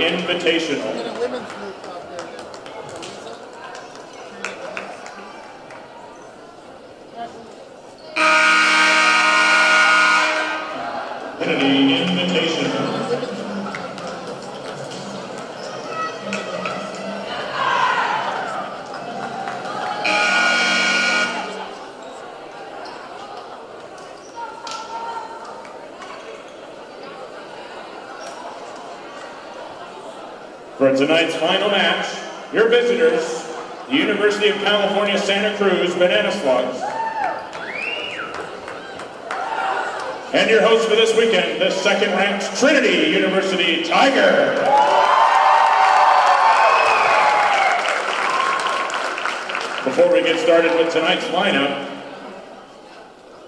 Invitational. Trinity Invitational. For tonight's final match, your visitors, the University of California, Santa Cruz Banana Slugs. And your host for this weekend, the second-ranked Trinity University Tiger. Before we get started with tonight's lineup,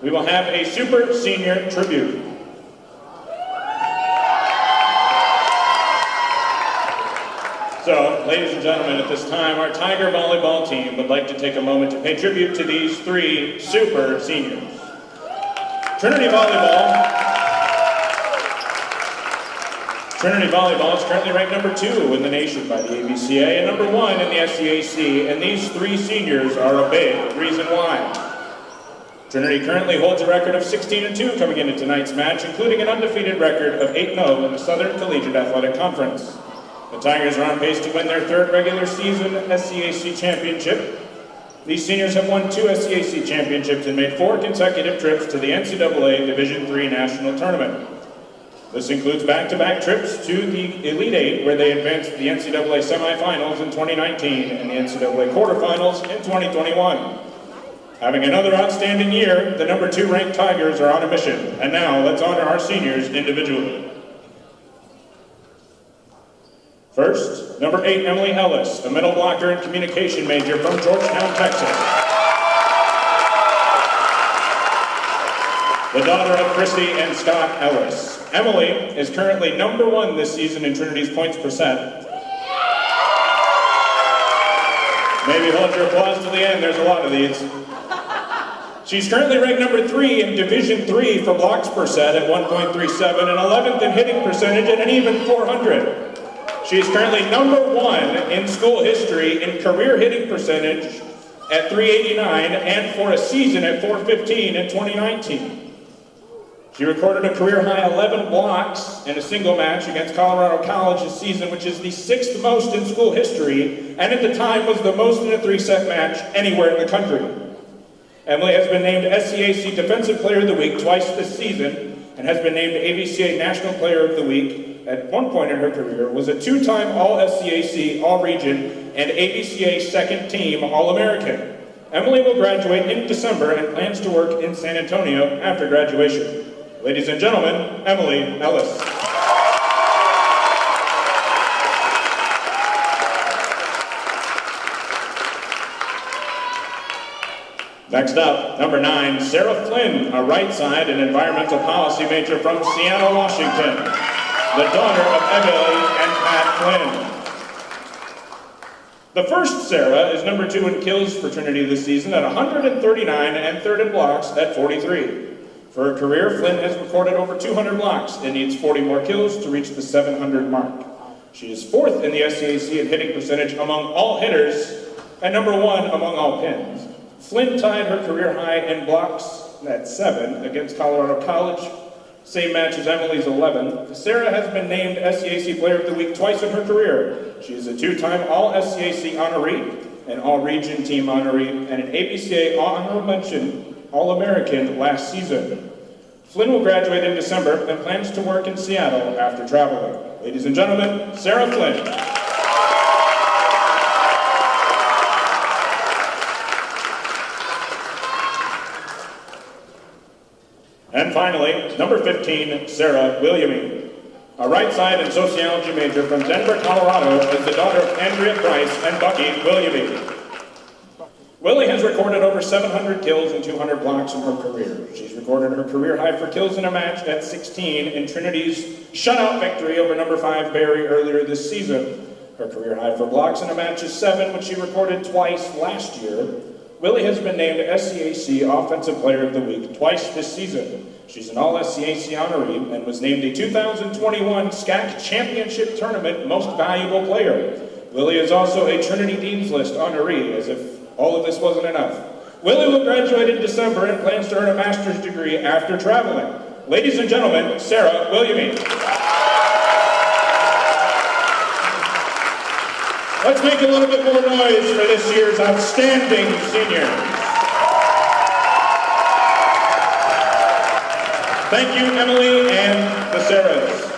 we will have a Super Senior Tribute. So, ladies and gentlemen, at this time, our Tiger Volleyball team would like to take a moment to pay tribute to these three super seniors. Trinity Volleyball is currently ranked number 2 in the nation by the ABCA and number 1 in the SCAC, and these three seniors are a big reason why. Trinity currently holds a record of 16-2 coming into tonight's match, including an undefeated record of 8-0 in the Southern Collegiate Athletic Conference. The Tigers are on pace to win their third regular season SCAC championship. These seniors have won 2 SCAC championships and made 4 consecutive trips to the NCAA Division III National Tournament. This includes back-to-back trips to the Elite Eight, where they advanced the NCAA semifinals in 2019 and the NCAA quarterfinals in 2021. Having another outstanding year, the number 2 ranked Tigers are on a mission. And now, let's honor our seniors individually. First, number 8, Emily Ellis, a middle blocker and communication major from Georgetown, Texas. The daughter of Christy and Scott Ellis. Emily is currently number 1 this season in Trinity's points per set. Maybe hold your applause to the end, there's a lot of these. She's currently ranked number 3 in Division III for blocks per set at 1.37 and 11th in hitting percentage at an even 400. She is currently number 1 in school history in career hitting percentage at 389 and for a season at 415 in 2019. She recorded a career high 11 blocks in a single match against Colorado College this season, which is the 6th most in school history, and at the time was the most in a 3-set match anywhere in the country. Emily has been named SCAC Defensive Player of the Week twice this season and has been named ABCA National Player of the Week at one point in her career, was a 2-time All-SCAC, All-Region, and ABCA Second Team All-American. Emily will graduate in December and plans to work in San Antonio after graduation. Ladies and gentlemen, Emily Ellis. Next up, number 9, Sarah Flynn, a right side and environmental policy major from Seattle, Washington. The daughter of Emily and Pat Flynn. The first Sarah is number 2 in kills for Trinity this season at 139 and 3rd in blocks at 43. For her career, Flynn has recorded over 200 blocks and needs 40 more kills to reach the 700 mark. She is 4th in the SCAC in hitting percentage among all hitters and number 1 among all pins. Flynn tied her career high in blocks at 7 against Colorado College, same match as Emily's 11. Sarah has been named SCAC Player of the Week twice in her career. She is a 2-time All-SCAC honoree, an All-Region Team honoree, and an ABCA Honorable Mention All-American last season. Flynn will graduate in December and plans to work in Seattle after traveling. Ladies and gentlemen, Sarah Flynn. And finally, number 15, Sarah Williaming. A right side and sociology major from Denver, Colorado, is the daughter of Andrea Price and Bucky Williaming. Willie has recorded over 700 kills and 200 blocks in her career. She's recorded her career high for kills in a match at 16 in Trinity's shutout victory over number 5 Barry earlier this season. Her career high for blocks in a match is 7, which she recorded twice last year. Willie has been named SCAC Offensive Player of the Week twice this season. She's an All-SCAC honoree and was named the 2021 SCAC Championship Tournament Most Valuable Player. Lily is also a Trinity Dean's List honoree, as if all of this wasn't enough. Willie will graduate in December and plans to earn a master's degree after traveling. Ladies and gentlemen, Sarah Williamy. Let's make a little bit more noise for this year's outstanding seniors. Thank you, Emily and the Sarahs.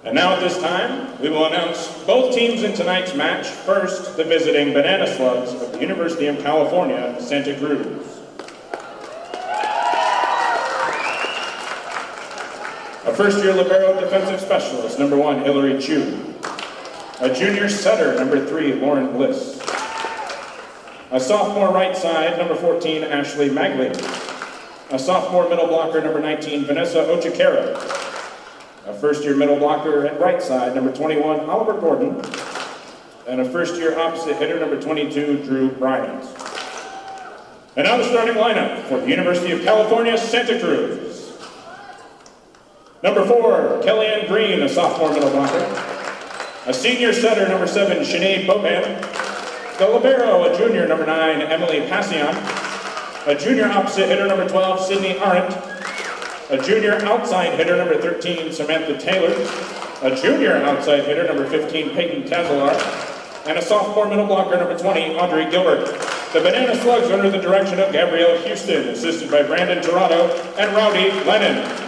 And now at this time, we will announce both teams in tonight's match. First, the visiting Banana Slugs of the University of California, Santa Cruz. A first-year libero defensive specialist, number 1, Hillary Chu. A junior setter, number 3, Lauren Bliss. A sophomore right side, number 14, Ashley Magley. A sophomore middle blocker, number 19, Vanessa Ochikera. A first-year middle blocker at right side, number 21, Oliver Gordon. And a first-year opposite hitter, number 22, Drew Bryant. And now the starting lineup for the University of California, Santa Cruz. Number 4, Kellyanne Green, a sophomore middle blocker. A senior setter, number 7, Sinead Boban. The libero, a junior, number 9, Emily Passion. A junior opposite hitter, number 12, Sydney Arendt. A junior outside hitter, number 13, Samantha Taylor. A junior outside hitter, number 15, Peyton Tazalar. And a sophomore middle blocker, number 20, Audrey Gilbert. The Banana Slugs under the direction of Gabrielle Houston, assisted by Brandon Toronto and Rowdy Lennon.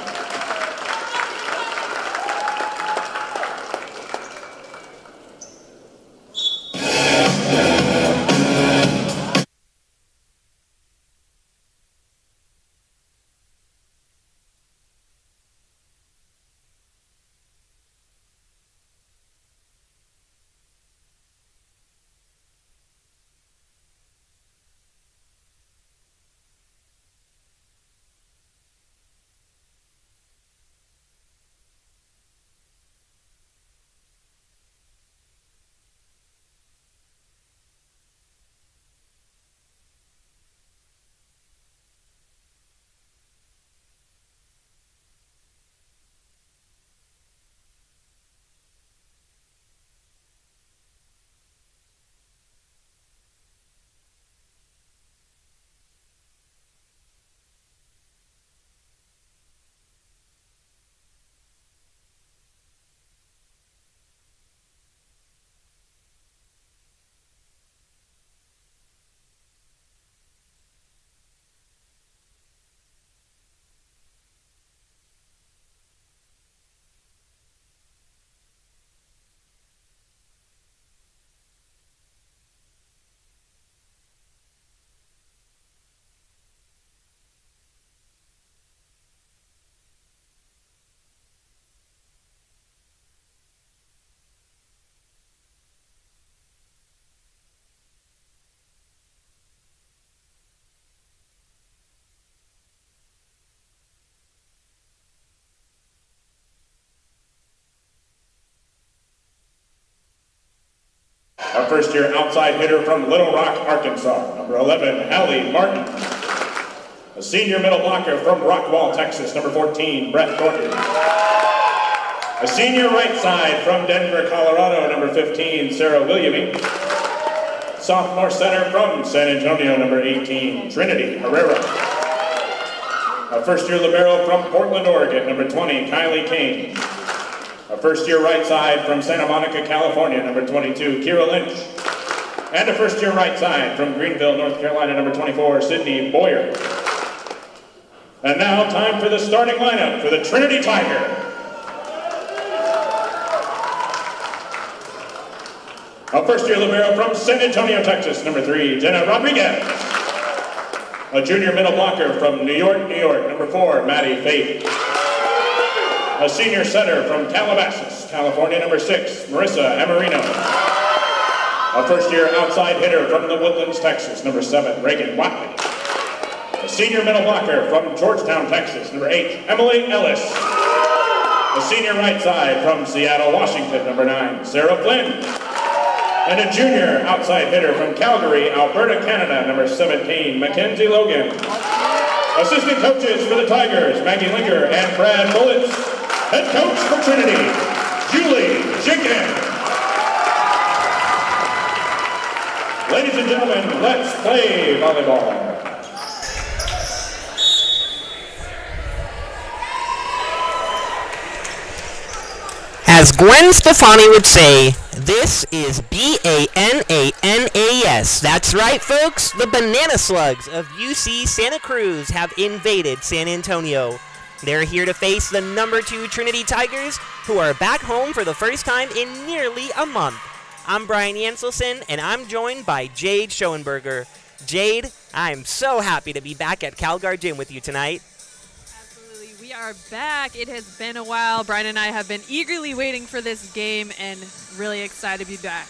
Our first-year outside hitter from Little Rock, Arkansas, number 11, Allie Martin. A senior middle blocker from Rockwall, Texas, number 14, Brett Thornton. A senior right side from Denver, Colorado, number 15, Sarah Williamy. Sophomore center from San Antonio, number 18, Trinity Herrera. A first-year libero from Portland, Oregon, number 20, Kylie Kane. A first-year right side from Santa Monica, California, number 22, Kira Lynch. And a first-year right side from Greenville, North Carolina, number 24, Sydney Boyer. And now, time for the starting lineup for the Trinity Tiger. A first-year libero from San Antonio, Texas, number 3, Jenna Rodriguez. A junior middle blocker from New York, number 4, Maddie Faith. A senior setter from Calabasas, California, number 6, Marissa Amarino. A first-year outside hitter from the Woodlands, Texas, number 7, Reagan Watley. A senior middle blocker from Georgetown, Texas, number 8, Emily Ellis. A senior right side from Seattle, Washington, number 9, Sarah Flynn. And a junior outside hitter from Calgary, Alberta, Canada, number 17, Mackenzie Logan. Assistant coaches for the Tigers, Maggie Linker and Brad Bullets. Head coach for Trinity, Julie Jenkins. Ladies and gentlemen, let's play volleyball. As Gwen Stefani would say, this is BANANAS. That's right, folks. The Banana Slugs of UC Santa Cruz have invaded San Antonio. They're here to face the number 2 Trinity Tigers, who are back home for the first time in nearly a month. I'm Brian Yanselson, and I'm joined by Jade Schoenberger. Jade, I'm so happy to be back at CalGuard Gym with you tonight. Absolutely, we are back. It has been a while. Brian and I have been eagerly waiting for this game and really excited to be back.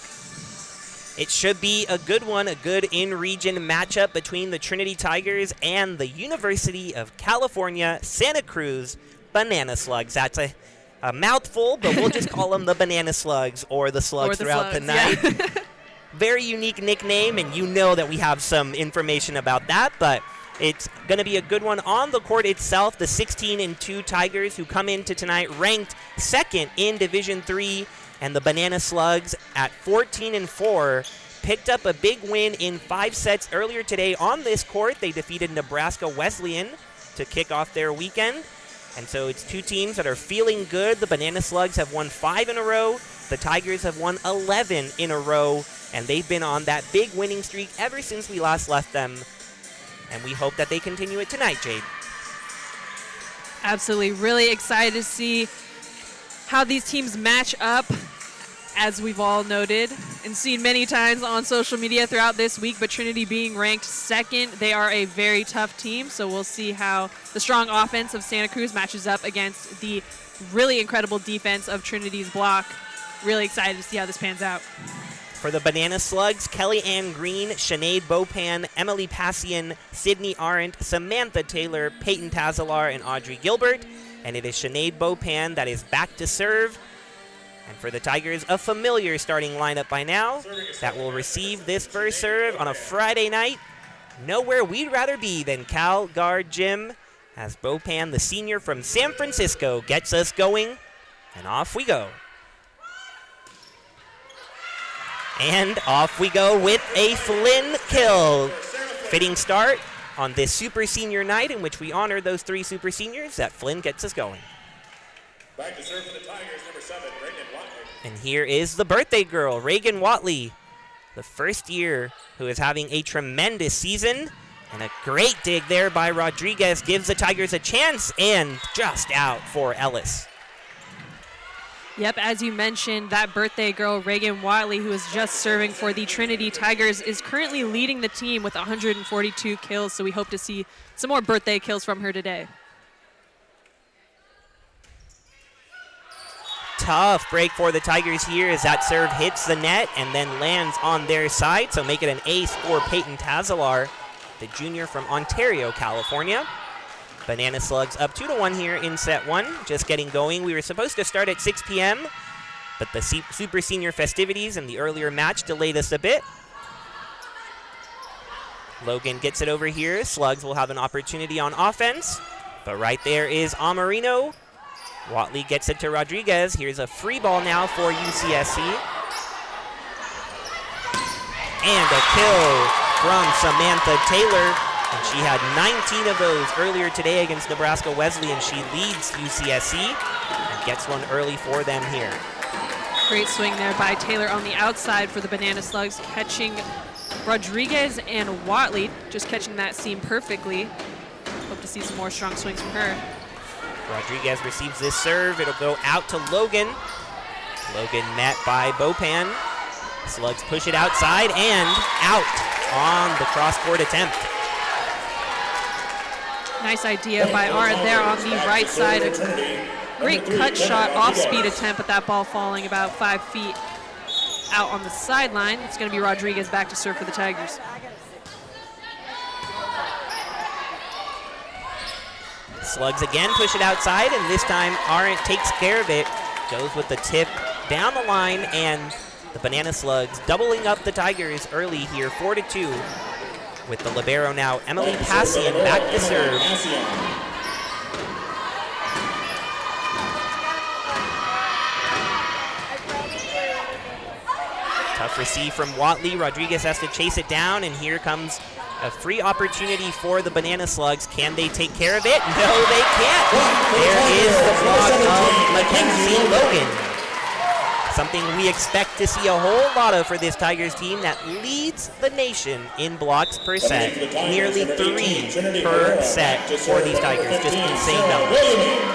It should be a good one, a good in-region matchup between the Trinity Tigers and the University of California, Santa Cruz Banana Slugs. That's a mouthful, but we'll just call them the Banana Slugs or the Slugs throughout the night. Yeah. Very unique nickname, and you know that we have some information about that, but it's going to be a good one on the court itself. The 16-2 Tigers, who come into tonight ranked second in Division III, and the Banana Slugs at 14-4 picked up a big win in 5 sets earlier today on this court. They defeated Nebraska Wesleyan to kick off their weekend. And so it's two teams that are feeling good. The Banana Slugs have won 5 in a row. The Tigers have won 11 in a row. And they've been on that big winning streak ever since we last left them. And we hope that they continue it tonight, Jade. Absolutely. Really excited to see how these teams match up, as we've all noted and seen many times on social media throughout this week. But Trinity being ranked second, they are a very tough team. So we'll see how the strong offense of Santa Cruz matches up against the really incredible defense of Trinity's block. Really excited to see how this pans out. For the Banana Slugs, Kelly Ann Green, Sinead Bopan, Emily Passian, Sydney Arendt, Samantha Taylor, Peyton Tazalar, and Audrey Gilbert. And it is Sinead Bopan that is back to serve. And for the Tigers, a familiar starting lineup by now that will receive this first serve on a Friday night. Nowhere we'd rather be than CalGuard Gym, as Bopan, the senior from San Francisco, gets us going. And off we go. And off we go with a Flynn kill. Fitting start on this super senior night in which we honor those 3 super seniors that Flynn gets us going. Back to serve for the Tigers, number 7, Reagan Watley. And here is the birthday girl, Reagan Watley, the first year who is having a tremendous season. And a great dig there by Rodriguez gives the Tigers a chance, and just out for Ellis. Yep, as you mentioned, that birthday girl, Reagan Watley, who is just serving for the Trinity Tigers, is currently leading the team with 142 kills, so we hope to see some more birthday kills from her today. Tough break for the Tigers here as that serve hits the net and then lands on their side, so make it an ace for Peyton Tazalar, the junior from Ontario, California. Banana Slugs up 2-1 here in set 1, just getting going. We were supposed to start at 6 p.m., but the super senior festivities and the earlier match delayed us a bit. Logan gets it over here. Slugs will have an opportunity on offense, but right there is Amarino. Watley gets it to Rodriguez. Here's a free ball now for UCSC. And a kill from Samantha Taylor. And she had 19 of those earlier today against Nebraska Wesleyan. She leads UCSC and gets one early for them here. Great swing there by Taylor on the outside for the Banana Slugs, catching Rodriguez and Watley, just catching that seam perfectly. Hope to see some more strong swings from her. Rodriguez receives this serve. It'll go out to Logan. Logan met by Bopan. Slugs push it outside and out on the cross-court attempt. Nice idea by Arendt there on the right side. A great cut shot, off-speed attempt, but that ball falling about 5 feet out on the sideline. It's going to be Rodriguez back to serve for the Tigers. Slugs again push it outside, and this time Arendt takes care of it. Goes with the tip down the line and The Banana Slugs doubling up the Tigers early here, 4-2, with the libero now Emily Passian back to serve. Tough receive from Watley. Rodriguez has to chase it down, and here comes a free opportunity for the Banana Slugs. Can they take care of it? No, they can't. There is the block of Mackenzie Logan. Something we expect to see a whole lot of for this Tigers team that leads the nation in blocks per set. Nearly 3 per set for these Tigers. Just insane numbers.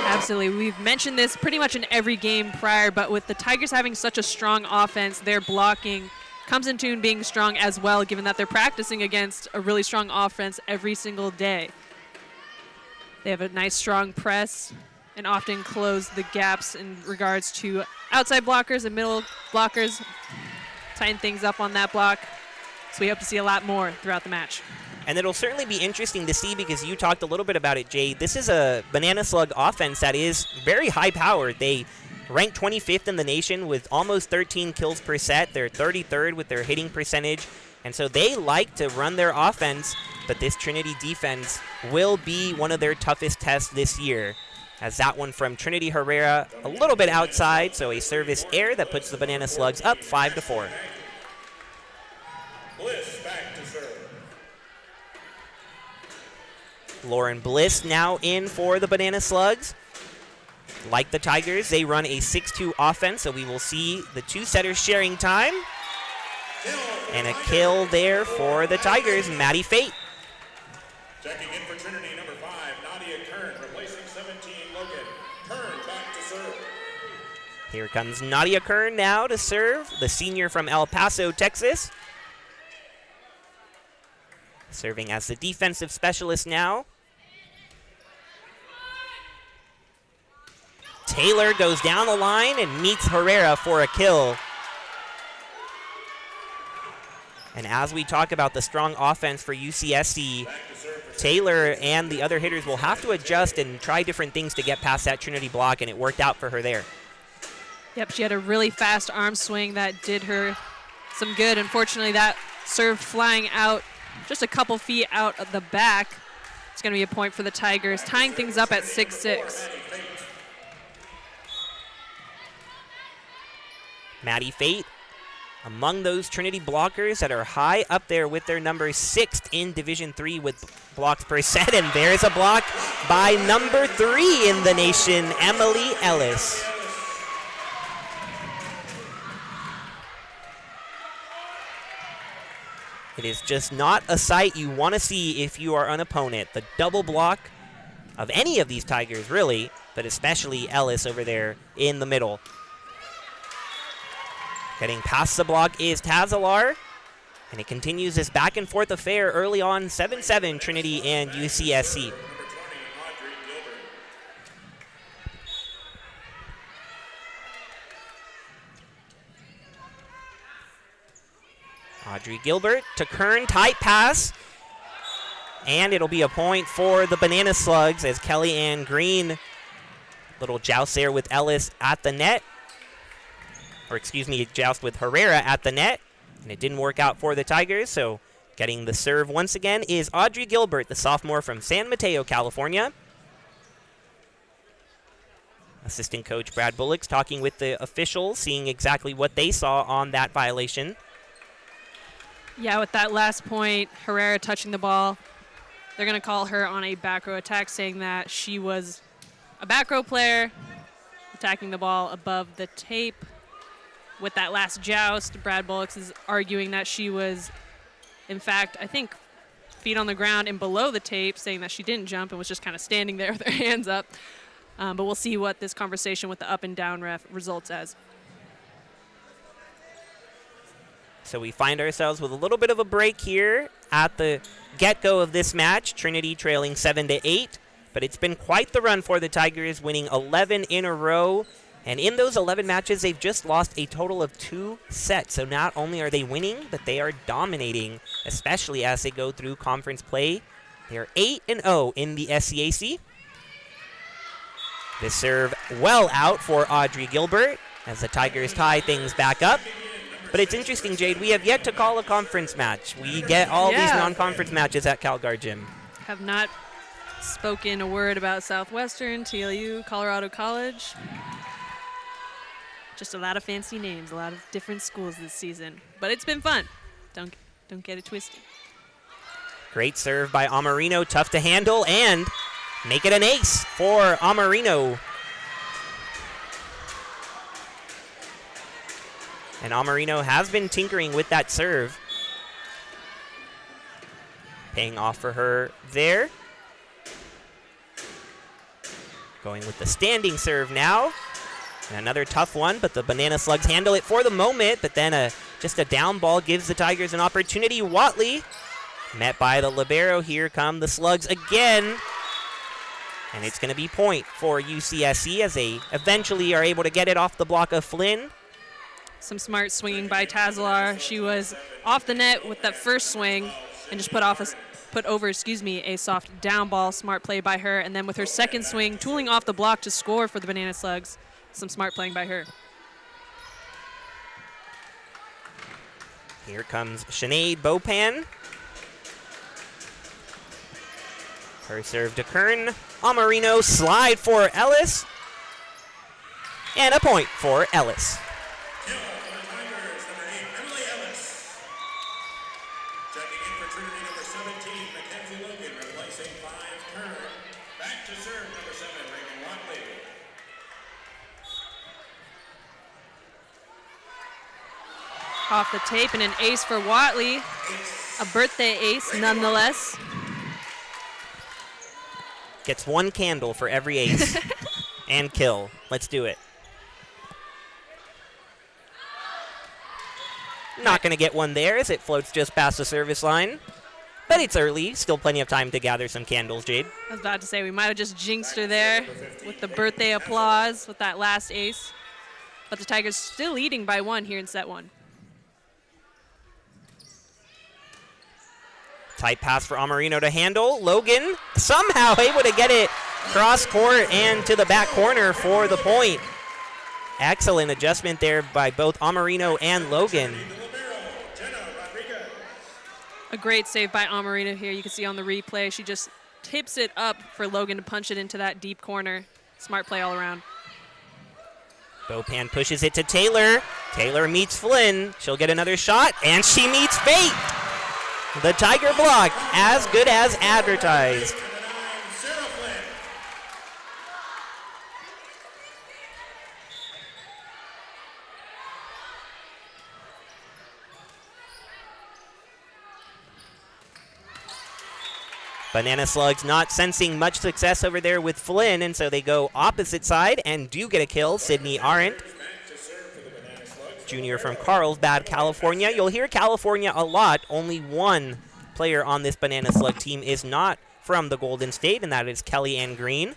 Absolutely. We've mentioned this pretty much in every game prior, but with the Tigers having such a strong offense, their blocking comes in tune being strong as well, given that they're practicing against a really strong offense every single day. They have a nice strong press and often close the gaps in regards to outside blockers and middle blockers, tighten things up on that block. So we hope to see a lot more throughout the match. And it'll certainly be interesting to see, because you talked a little bit about it, Jay. This is a Banana Slug offense that is very high-powered. They rank 25th in the nation with almost 13 kills per set. They're 33rd with their hitting percentage. And so they like to run their offense, but this Trinity defense will be one of their toughest tests this year. As that one from Trinity Herrera a little bit outside, so a service error that puts the Banana Slugs up 5-4. Bliss back to serve. Lauren Bliss now in for the Banana Slugs. Like the Tigers, they run a 6-2 offense, so we will see the two setters sharing time. And a kill there for the Tigers, Maddie Fate. Checking in for Trinity, number 5, Nadia Kern, replacing 17, Logan. Kern back to serve. Here comes Nadia Kern now to serve, the senior from El Paso, Texas. Serving as the defensive specialist now. Taylor goes down the line and meets Herrera for a kill. And as we talk about the strong offense for UCSC, Taylor and the other hitters will have to adjust and try different things to get past that Trinity block, and it worked out for her there. Yep, she had a really fast arm swing that did her some good. Unfortunately, that serve flying out just a couple feet out of the back. It's going to be a point for the Tigers, tying things up at 6-6. Maddie Fate, among those Trinity blockers that are high up there with their number 6th in Division III with blocks per set. And there's a block by number 3 in the nation, Emily Ellis. It is just not a sight you want to see if you are an opponent. The double block of any of these Tigers, really, but especially Ellis over there in the middle. Getting past the block is Tazalar, and it continues this back-and-forth affair early on, 7-7, Trinity and UCSC. Audrey Gilbert to Kern, tight pass, and it'll be a point for the Banana Slugs as Kelly Ann Green, little joust there with Ellis at the net. Or excuse me, joust with Herrera at the net, and it didn't work out for the Tigers, so getting the serve once again is Audrey Gilbert, the sophomore from San Mateo, California. Assistant coach Brad Bullock's talking with the officials, seeing exactly what they saw on that violation. Yeah, with that last point, Herrera touching the ball, they're going to call her on a back row attack, saying that she was a back row player attacking the ball above the tape. With that last joust, Brad Bullock is arguing that she was, in fact, I think, feet on the ground and below the tape, saying that she didn't jump and was just kind of standing there with her hands up. But we'll see what this conversation with the up and down ref results as. So we find ourselves with a little bit of a break here at the get-go of this match. Trinity trailing 7-8, but it's been quite the run for the Tigers, winning 11 in a row. And in those 11 matches, they've just lost a total of 2 sets. So not only are they winning, but they are dominating, especially as they go through conference play. They are 8-0 in the SCAC. The serve well out for Audrey Gilbert as the Tigers tie things back up. But it's interesting, Jade, we have yet to call a conference match. We get all these non-conference matches at CalGuard Gym. Have not spoken a word about Southwestern, TLU, Colorado College. Just a lot of fancy names, a lot of different schools this season. But it's been fun. Don't get it twisted. Great serve by Amarino, tough to handle, and make it an ace for Amarino. And Amarino has been tinkering with that serve. Paying off for her there. Going with the standing serve now. And another tough one, but the Banana Slugs handle it for the moment, but then just a down ball gives the Tigers an opportunity. Watley met by the libero. Here come the Slugs again. And it's going to be point for UCSC as they eventually are able to get it off the block of Flynn. Some smart swinging by Tazalar. She was off the net with that first swing and just put over a soft down ball. Smart play by her. And then with her second swing, tooling off the block to score for the Banana Slugs. Some smart playing by her. Here comes Sinead Bopan. Her serve to Kern. Amarino slide for Ellis. And a point for Ellis. Checking in for Trinity number 17, Mackenzie Logan, replacing 5 Kern. Back to serve number 7, Reagan Watley. Off the tape and an ace for Watley. A birthday ace nonetheless. Gets one candle for every ace. And kill. Let's do it. Not going to get one there as it floats just past the service line. But it's early. Still plenty of time to gather some candles, Jade. I was about to say, we might have just jinxed her there with the birthday applause with that last ace. But the Tigers still leading by 1 here in set 1. Tight pass for Amarino to handle. Logan somehow able to get it cross court and to the back corner for the point. Excellent adjustment there by both Amarino and Logan. A great save by Amarino here. You can see on the replay, she just tips it up for Logan to punch it into that deep corner. Smart play all around. Bopan pushes it to Taylor. Taylor meets Flynn. She'll get another shot, and she meets fate. The Tiger block, as good as advertised. Banana Slugs not sensing much success over there with Flynn, and so they go opposite side and do get a kill. Sydney Arendt, junior from Carlsbad, California. You'll hear California a lot. Only one player on this Banana Slug team is not from the Golden State, and that is Kelly Ann Green.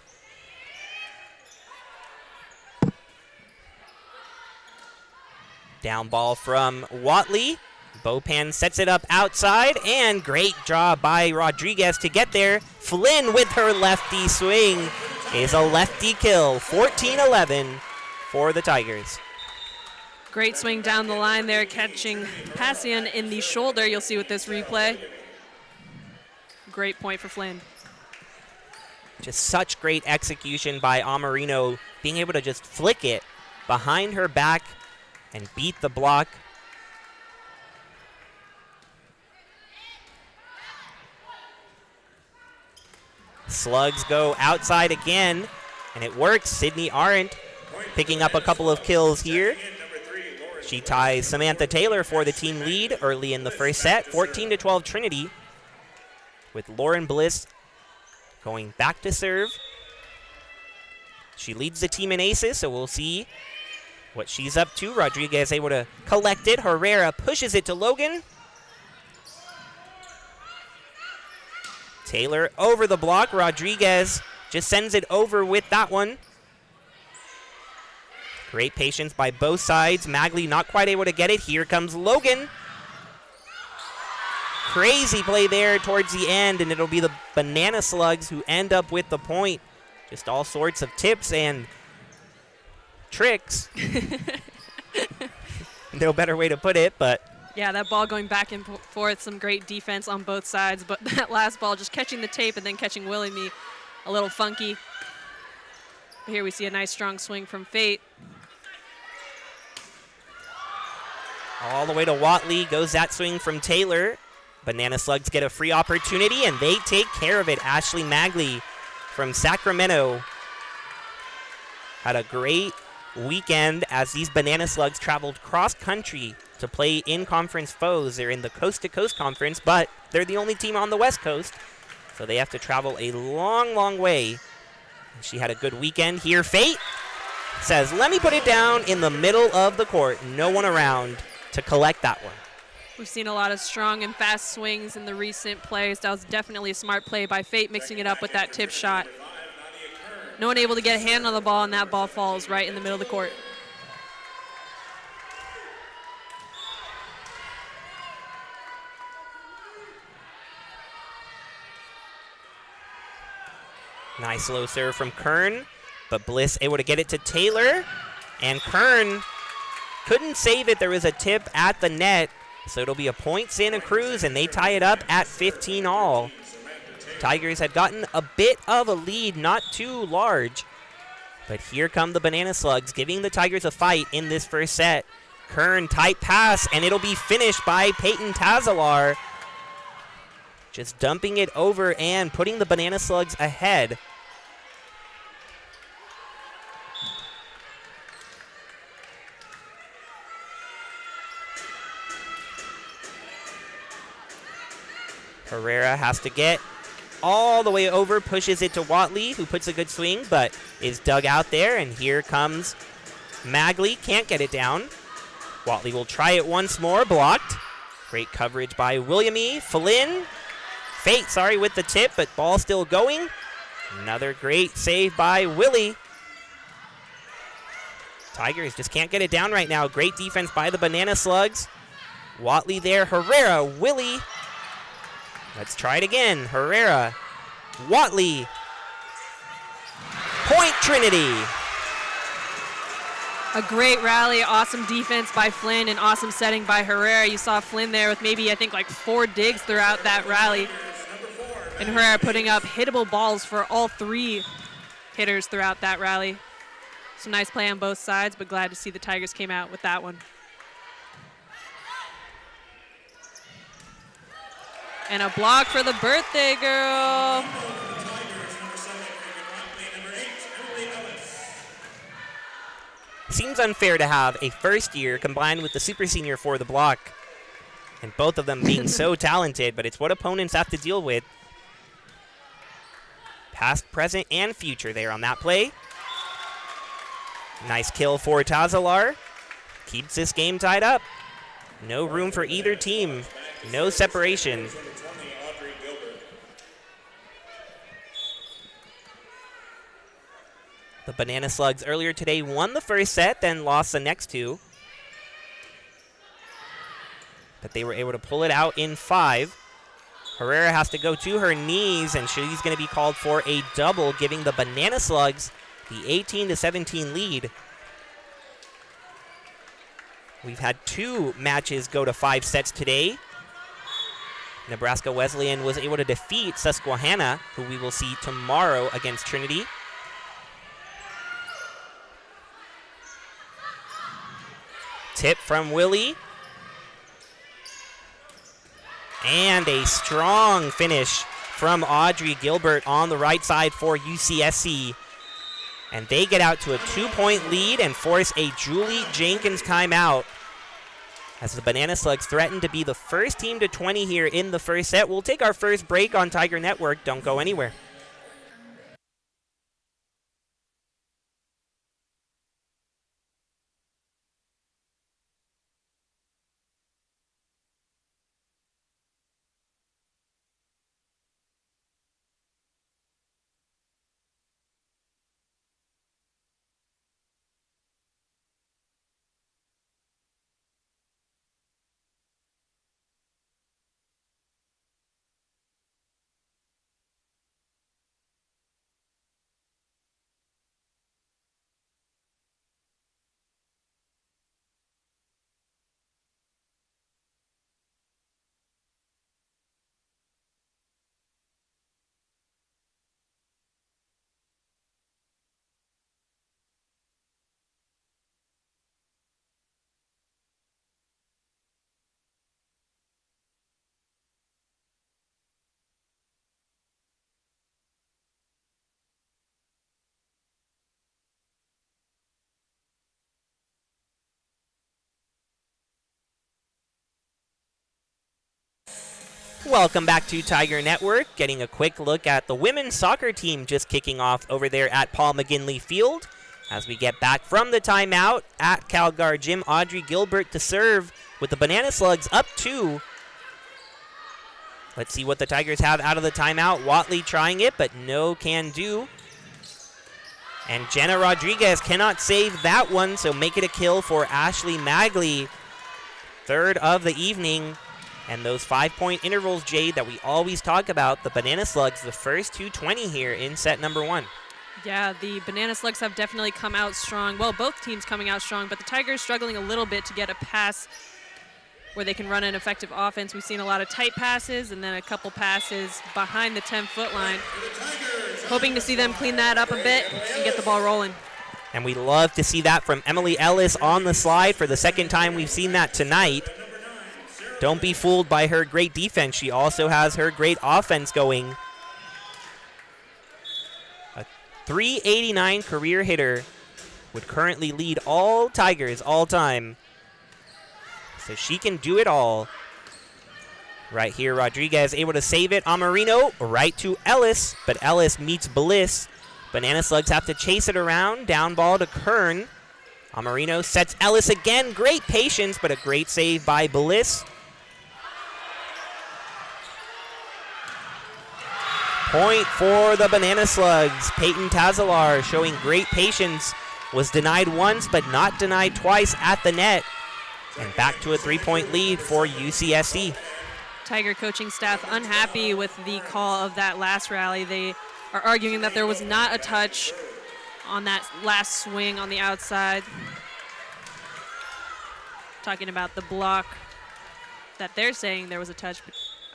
Down ball from Watley. Bopan sets it up outside, and great job by Rodriguez to get there. Flynn with her lefty swing is a lefty kill. 14-11 for the Tigers. Great swing down the line there, catching Passian in the shoulder. You'll see with this replay. Great point for Flynn. Just such great execution by Amarino, being able to just flick it behind her back and beat the block. Slugs go outside again, and it works. Sydney Arendt picking up a couple of kills here. She ties Samantha Taylor for the team lead early in the first set. 14-12 Trinity, with Lauren Bliss going back to serve. She leads the team in aces, so we'll see what she's up to. Rodriguez able to collect it. Herrera pushes it to Logan. Taylor over the block. Rodriguez just sends it over with that one. Great patience by both sides. Magley not quite able to get it. Here comes Logan. Crazy play there towards the end, and it'll be the Banana Slugs who end up with the point. Just all sorts of tips and tricks. No better way to put it, but Yeah, that ball going back and forth, some great defense on both sides, but that last ball just catching the tape and then catching Will and me a little funky. But here we see a nice strong swing from Fate. all the way to Watley goes that swing from Taylor. Banana Slugs get a free opportunity, and they take care of it. Ashley Magley from Sacramento had a great weekend as these Banana Slugs traveled cross-country to play in conference foes. They're in the coast-to-coast conference, but they're the only team on the West Coast, so they have to travel a long, long way. And she had a good weekend here. Fate says, let me put it down in the middle of the court. No one around to collect that one. We've seen a lot of strong and fast swings in the recent plays. That was definitely a smart play by Fate, mixing it up with that tip shot. No one able to get a hand on the ball, and that ball falls right in the middle of the court. Nice low serve from Kern, but Bliss able to get it to Taylor, and Kern couldn't save it. There was a tip at the net, so it'll be a point Santa Cruz, and they tie it up at 15 all. Tigers had gotten a bit of a lead, not too large, but here come the Banana Slugs, giving the Tigers a fight in this first set. Kern, tight pass, and it'll be finished by Peyton Tazalar. Just dumping it over and putting the Banana Slugs ahead. Herrera has to get all the way over, pushes it to Watley, who puts a good swing, but is dug out there, and here comes Magley, can't get it down. Watley will try it once more, blocked. Great coverage by Williamy. Fate, with the tip, but ball still going. Another great save by Willie. Tigers just can't get it down right now. Great defense by the Banana Slugs. Watley there, Herrera, Willie. Let's try it again. Herrera, Watley. Point Trinity. A great rally, awesome defense by Flynn, and awesome setting by Herrera. You saw Flynn there with maybe, I think, like 4 digs throughout that rally. And Herrera putting up hittable balls for all 3 hitters throughout that rally. Some nice play on both sides, but glad to see the Tigers came out with that one. And a block for the birthday girl. Seems unfair to have a first year combined with the super senior for the block, and both of them being so talented, but it's what opponents have to deal with. Past, present, and future there on that play. Nice kill for Tazalar. Keeps this game tied up. No room for either team. No separation. The Banana Slugs earlier today won the first set, then lost the next 2. But they were able to pull it out in 5. Herrera has to go to her knees, and she's going to be called for a double, giving the Banana Slugs the 18-17 lead. We've had 2 matches go to 5 sets today. Nebraska Wesleyan was able to defeat Susquehanna, who we will see tomorrow against Trinity. Tip from Willie. And a strong finish from Audrey Gilbert on the right side for UCSC. And they get out to a 2-point lead and force a Julie Jenkins timeout. As the Banana Slugs threaten to be the first team to 20 here in the first set. We'll take our first break on Tiger Network. Don't go anywhere. Welcome back to Tiger Network. Getting a quick look at the women's soccer team just kicking off over there at Paul McGinley Field. As we get back from the timeout at Calgar Gym, Audrey Gilbert to serve with the Banana Slugs up 2. Let's see what the Tigers have out of the timeout. Watley trying it, but no can do. And Jenna Rodriguez cannot save that one, so make it a kill for Ashley Magley. Third of the evening. And those 5-point intervals, Jade, that we always talk about, the Banana Slugs, the first 2:20 here in set number 1. Yeah, the Banana Slugs have definitely come out strong. Well, both teams coming out strong, but the Tigers struggling a little bit to get a pass where they can run an effective offense. We've seen a lot of tight passes and then a couple passes behind the 10-foot line. Hoping to see them clean that up a bit and get the ball rolling. And we love to see that from Emily Ellis on the slide for the second time we've seen that tonight. Don't be fooled by her great defense. She also has her great offense going. A .389 career hitter would currently lead all Tigers all time. So she can do it all. Right here, Rodriguez able to save it. Amarino right to Ellis, but Ellis meets Bliss. Banana Slugs have to chase it around. Down ball to Kern. Amarino sets Ellis again. Great patience, but a great save by Bliss. Point for the Banana Slugs. Peyton Tazalar showing great patience. Was denied once, but not denied twice at the net. And back to a 3-point lead for UCSC. Tiger coaching staff unhappy with the call of that last rally. They are arguing that there was not a touch on that last swing on the outside. Talking about the block that they're saying there was a touch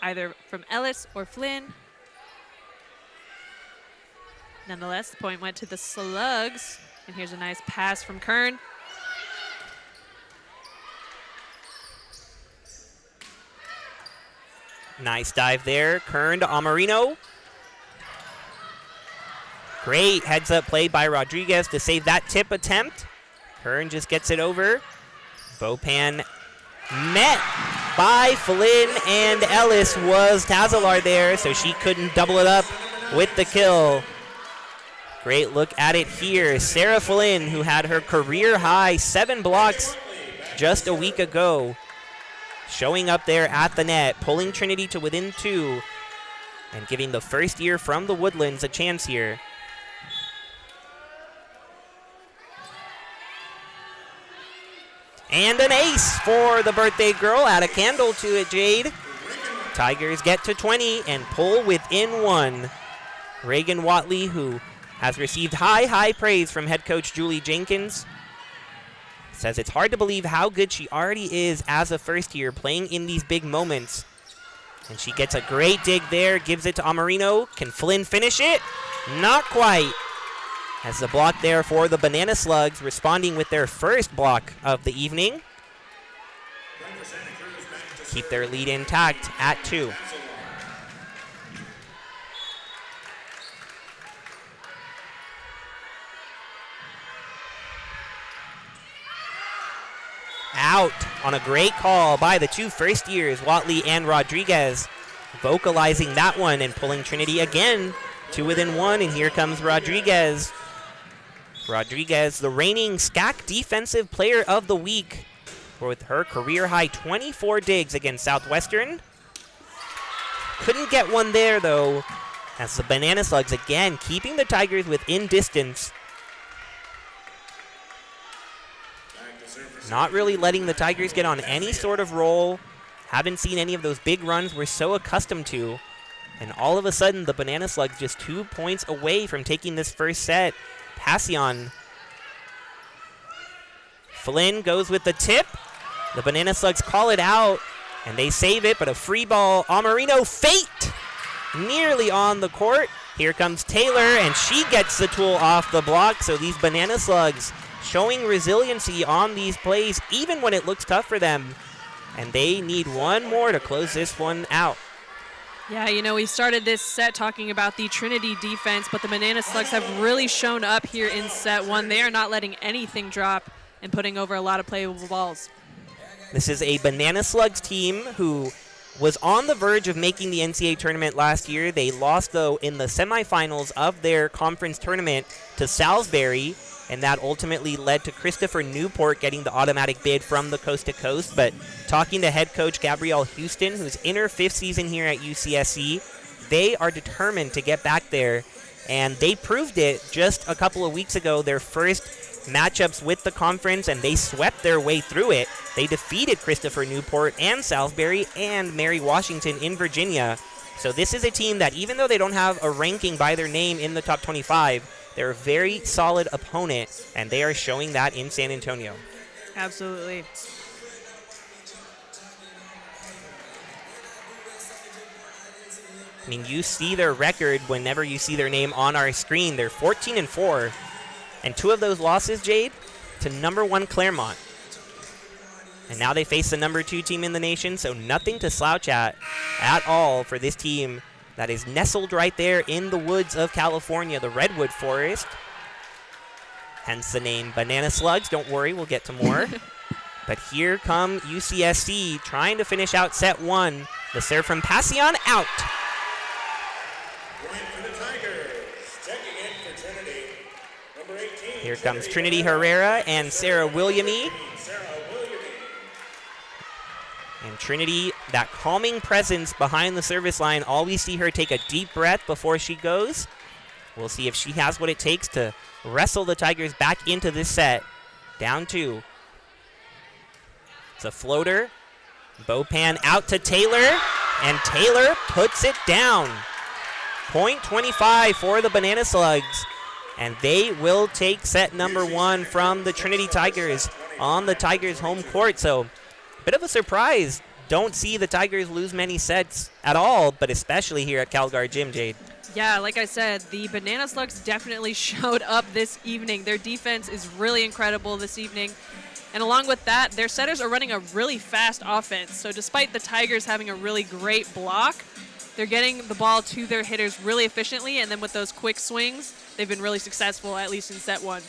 either from Ellis or Flynn. Nonetheless, the point went to the Slugs. And here's a nice pass from Kern. Nice dive there. Kern to Amarino. Great heads-up play by Rodriguez to save that tip attempt. Kern just gets it over. Bopan met by Flynn, and Ellis was Tazalar there, so she couldn't double it up with the kill. Great look at it here. Sarah Flynn, who had her career high 7 blocks just a week ago, showing up there at the net, pulling Trinity to within 2, and giving the first year from the Woodlands a chance here. And an ace for the birthday girl. Add a candle to it, Jade. Tigers get to 20 and pull within 1. Reagan Watley, who has received high praise from head coach Julie Jenkins, says it's hard to believe how good she already is as a first year playing in these big moments. And she gets a great dig there, gives it to Amarino. Can Flynn finish it? Not quite. As the block there for the Banana Slugs, responding with their first block of the evening. Keep their lead intact at 2. Out on a great call by the 2 first years, Watley and Rodriguez, vocalizing that one and pulling Trinity again to within 1. And here comes Rodriguez. Rodriguez, the reigning SCAC Defensive Player of the Week, with her career-high 24 digs against Southwestern. Couldn't get one there, though, as the Banana Slugs again keeping the Tigers within distance. Not really letting the Tigers get on any sort of roll. Haven't seen any of those big runs we're so accustomed to. And all of a sudden, the Banana Slugs just 2 points away from taking this first set. Passion. Flynn goes with the tip. The Banana Slugs call it out, and they save it, but a free ball. Amarino fate nearly on the court. Here comes Taylor, and she gets the tool off the block. So these Banana Slugs showing resiliency on these plays, even when it looks tough for them. And they need one more to close this one out. Yeah, you know, we started this set talking about the Trinity defense, but the Banana Slugs have really shown up here in set 1. They are not letting anything drop and putting over a lot of playable balls. This is a Banana Slugs team who was on the verge of making the NCAA tournament last year. They lost, though, in the semifinals of their conference tournament to Salisbury, and that ultimately led to Christopher Newport getting the automatic bid from the Coast to Coast. But talking to head coach Gabrielle Houston, who's in her 5th season here at UCSC, they are determined to get back there, and they proved it just a couple of weeks ago, their first matchups with the conference, and they swept their way through it. They defeated Christopher Newport and Salisbury and Mary Washington in Virginia. So this is a team that, even though they don't have a ranking by their name in the top 25, they're a very solid opponent, and they are showing that in San Antonio. Absolutely. I mean, you see their record whenever you see their name on our screen. They're 14-4. And 2 of those losses, Jade, to number 1 Claremont. And now they face the number 2 team in the nation, so nothing to slouch at all for this team that is nestled right there in the woods of California, the Redwood Forest. Hence the name Banana Slugs. Don't worry, we'll get to more. But here come UCSC trying to finish out set 1. The serve from Passion out. Here comes Trinity Herrera and Sarah Williamy. And Trinity, that calming presence behind the service line. Always see her take a deep breath before she goes. We'll see if she has what it takes to wrestle the Tigers back into this set. Down 2. It's a floater. Bopan out to Taylor, and Taylor puts it down. Point 25 for the Banana Slugs. And they will take set number 1 from the Trinity Tigers on the Tigers' home court. So, a bit of a surprise. Don't see the Tigers lose many sets at all, but especially here at CalGuard Gym, Jade. Yeah, like I said, the Banana Slugs definitely showed up this evening. Their defense is really incredible this evening. And along with that, their setters are running a really fast offense. So despite the Tigers having a really great block, they're getting the ball to their hitters really efficiently, and then with those quick swings, they've been really successful, at least in set 1.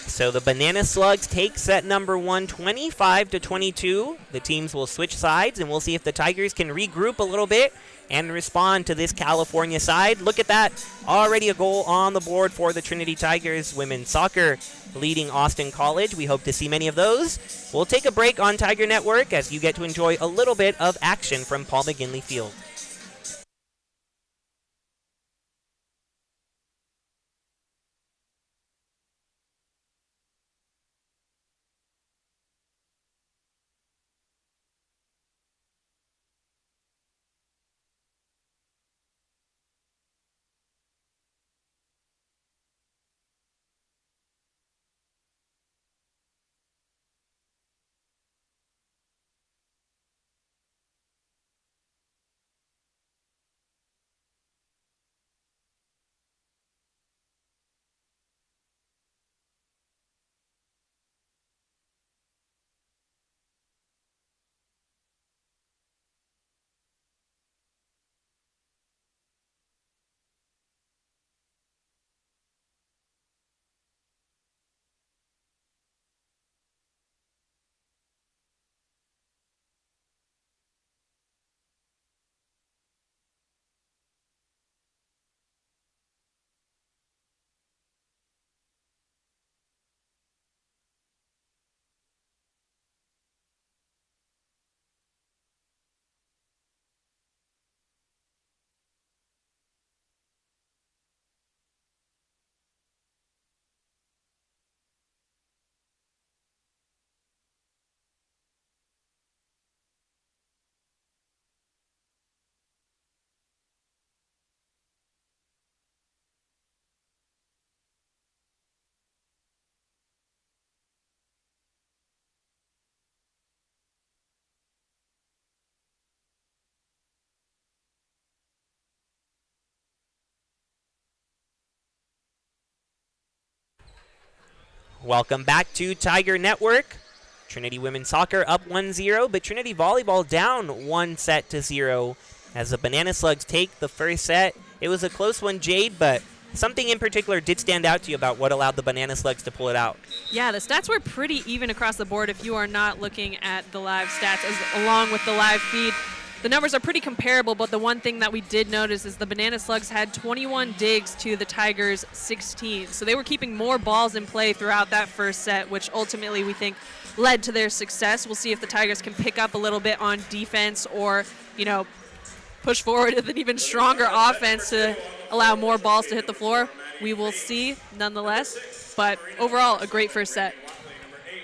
So the Banana Slugs take set number 1, 25-22. The teams will switch sides, and we'll see if the Tigers can regroup a little bit and respond to this California side. Look at that. Already a goal on the board for the Trinity Tigers. Women's soccer leading Austin College. We hope to see many of those. We'll take a break on Tiger Network as you get to enjoy a little bit of action from Paul McGinley Field. Welcome back to Tiger Network. Trinity Women's Soccer up 1-0, but Trinity Volleyball down 1-0 as the Banana Slugs take the first set. It was a close one, Jade, but something in particular did stand out to you about what allowed the Banana Slugs to pull it out? Yeah, the stats were pretty even across the board if you are not looking at the live stats along with the live feed. The numbers are pretty comparable, but the one thing that we did notice is the Banana Slugs had 21 digs to the Tigers' 16. So they were keeping more balls in play throughout that first set, which ultimately we think led to their success. We'll see if the Tigers can pick up a little bit on defense or, push forward with an even stronger offense to allow more balls to hit the floor. We will see nonetheless, but overall a great first set.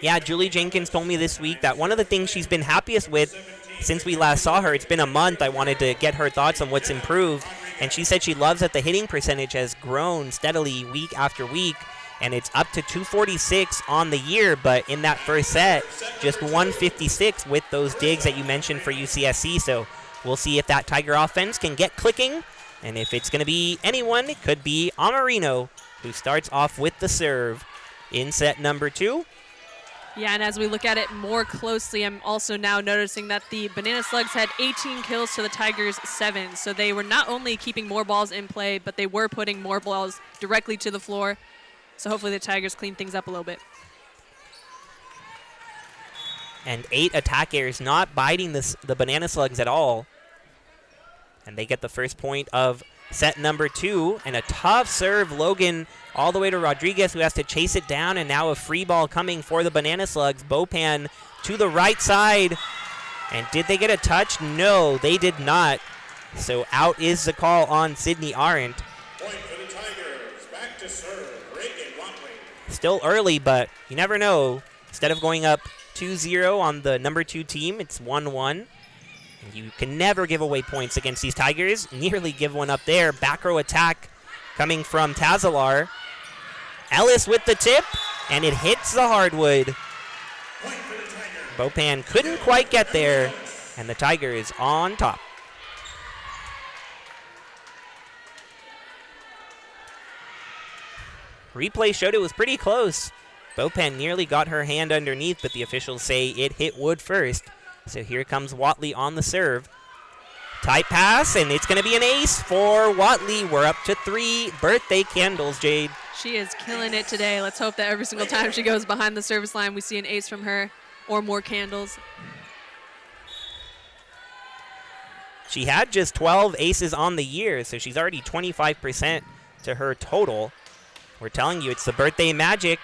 Yeah, Julie Jenkins told me this week that one of the things she's been happiest with since we last saw her, it's been a month, I wanted to get her thoughts on what's improved, and she said she loves that the hitting percentage has grown steadily week after week, and it's up to 246 on the year, but in that first set, just 156 with those digs that you mentioned for UCSC, so we'll see if that Tiger offense can get clicking, and if it's going to be anyone, it could be Amarino, who starts off with the serve in set number 2. Yeah, and as we look at it more closely, I'm also now noticing that the Banana Slugs had 18 kills to the Tigers' 7. So they were not only keeping more balls in play, but they were putting more balls directly to the floor. So hopefully the Tigers clean things up a little bit. And 8 attack airs, not biting the Banana Slugs at all. And they get the first point of set number 2. And a tough serve, Logan, all the way to Rodriguez, who has to chase it down. And now a free ball coming for the Banana Slugs. Bopan to the right side. And did they get a touch? No, they did not. So out is the call on Sydney Arendt. Point for the Tigers. Back to serve. Reagan Watley. Still early, but you never know. Instead of going up 2-0 on the number 2 team, it's 1-1. You can never give away points against these Tigers. Nearly give one up there. Back row attack coming from Tazalar. Ellis with the tip, and it hits the hardwood. Bopan couldn't quite get there, and the Tigers on top. Replay showed it was pretty close. Bopan nearly got her hand underneath, but the officials say it hit wood first. So here comes Watley on the serve. Tight pass, and it's going to be an ace for Watley. We're up to 3 birthday candles, Jade. She is killing it today. Let's hope that every single time she goes behind the service line, we see an ace from her or more candles. She had just 12 aces on the year, so she's already 25% to her total. We're telling you, it's the birthday magic.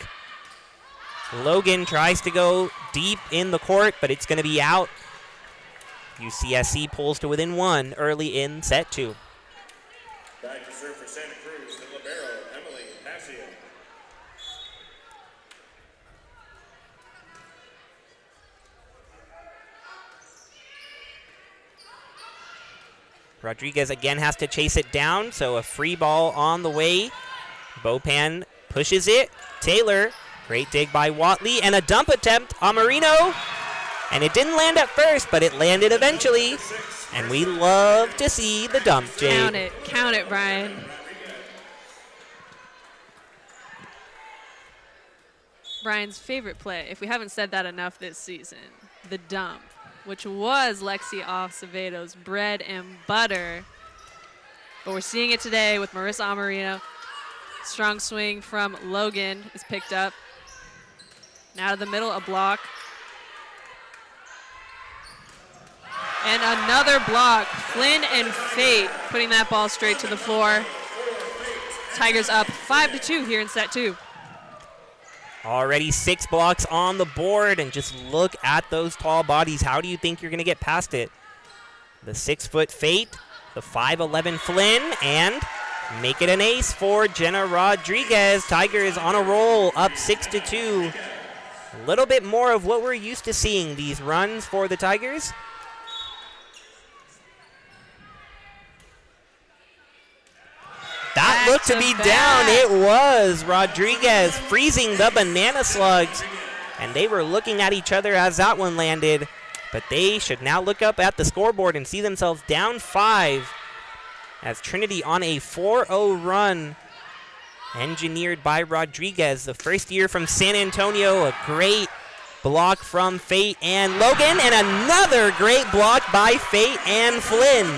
Logan tries to go deep in the court, but it's going to be out. UCSC pulls to within 1 early in set 2. Back to serve for Santa Cruz, the libero, Emily Passia. Rodriguez again has to chase it down, so a free ball on the way. Bopan pushes it. Taylor, great dig by Watley, and a dump attempt on Marino. And it didn't land at first, but it landed eventually. And we love to see the dump, Jade. Count it, Brian. Brian's favorite play, if we haven't said that enough this season, the dump, which was Lexi Acevedo's bread and butter. But we're seeing it today with Marissa Amarino. Strong swing from Logan is picked up. Now to the middle, a block. And another block. Flynn and Fate putting that ball straight to the floor. Tigers up 5-2 here in set 2. Already 6 blocks on the board, and just look at those tall bodies. How do you think you're going to get past it? The 6-foot Fate, the 5'11 Flynn, and make it an ace for Jenna Rodriguez. Tigers on a roll, up 6-2. A little bit more of what we're used to seeing, these runs for the Tigers. That looked to be down. It was Rodriguez freezing the Banana Slugs. And they were looking at each other as that one landed. But they should now look up at the scoreboard and see themselves down 5. As Trinity on a 4-0 run. Engineered by Rodriguez. The first year from San Antonio. A great block from Fate and Logan. And another great block by Fate and Flynn.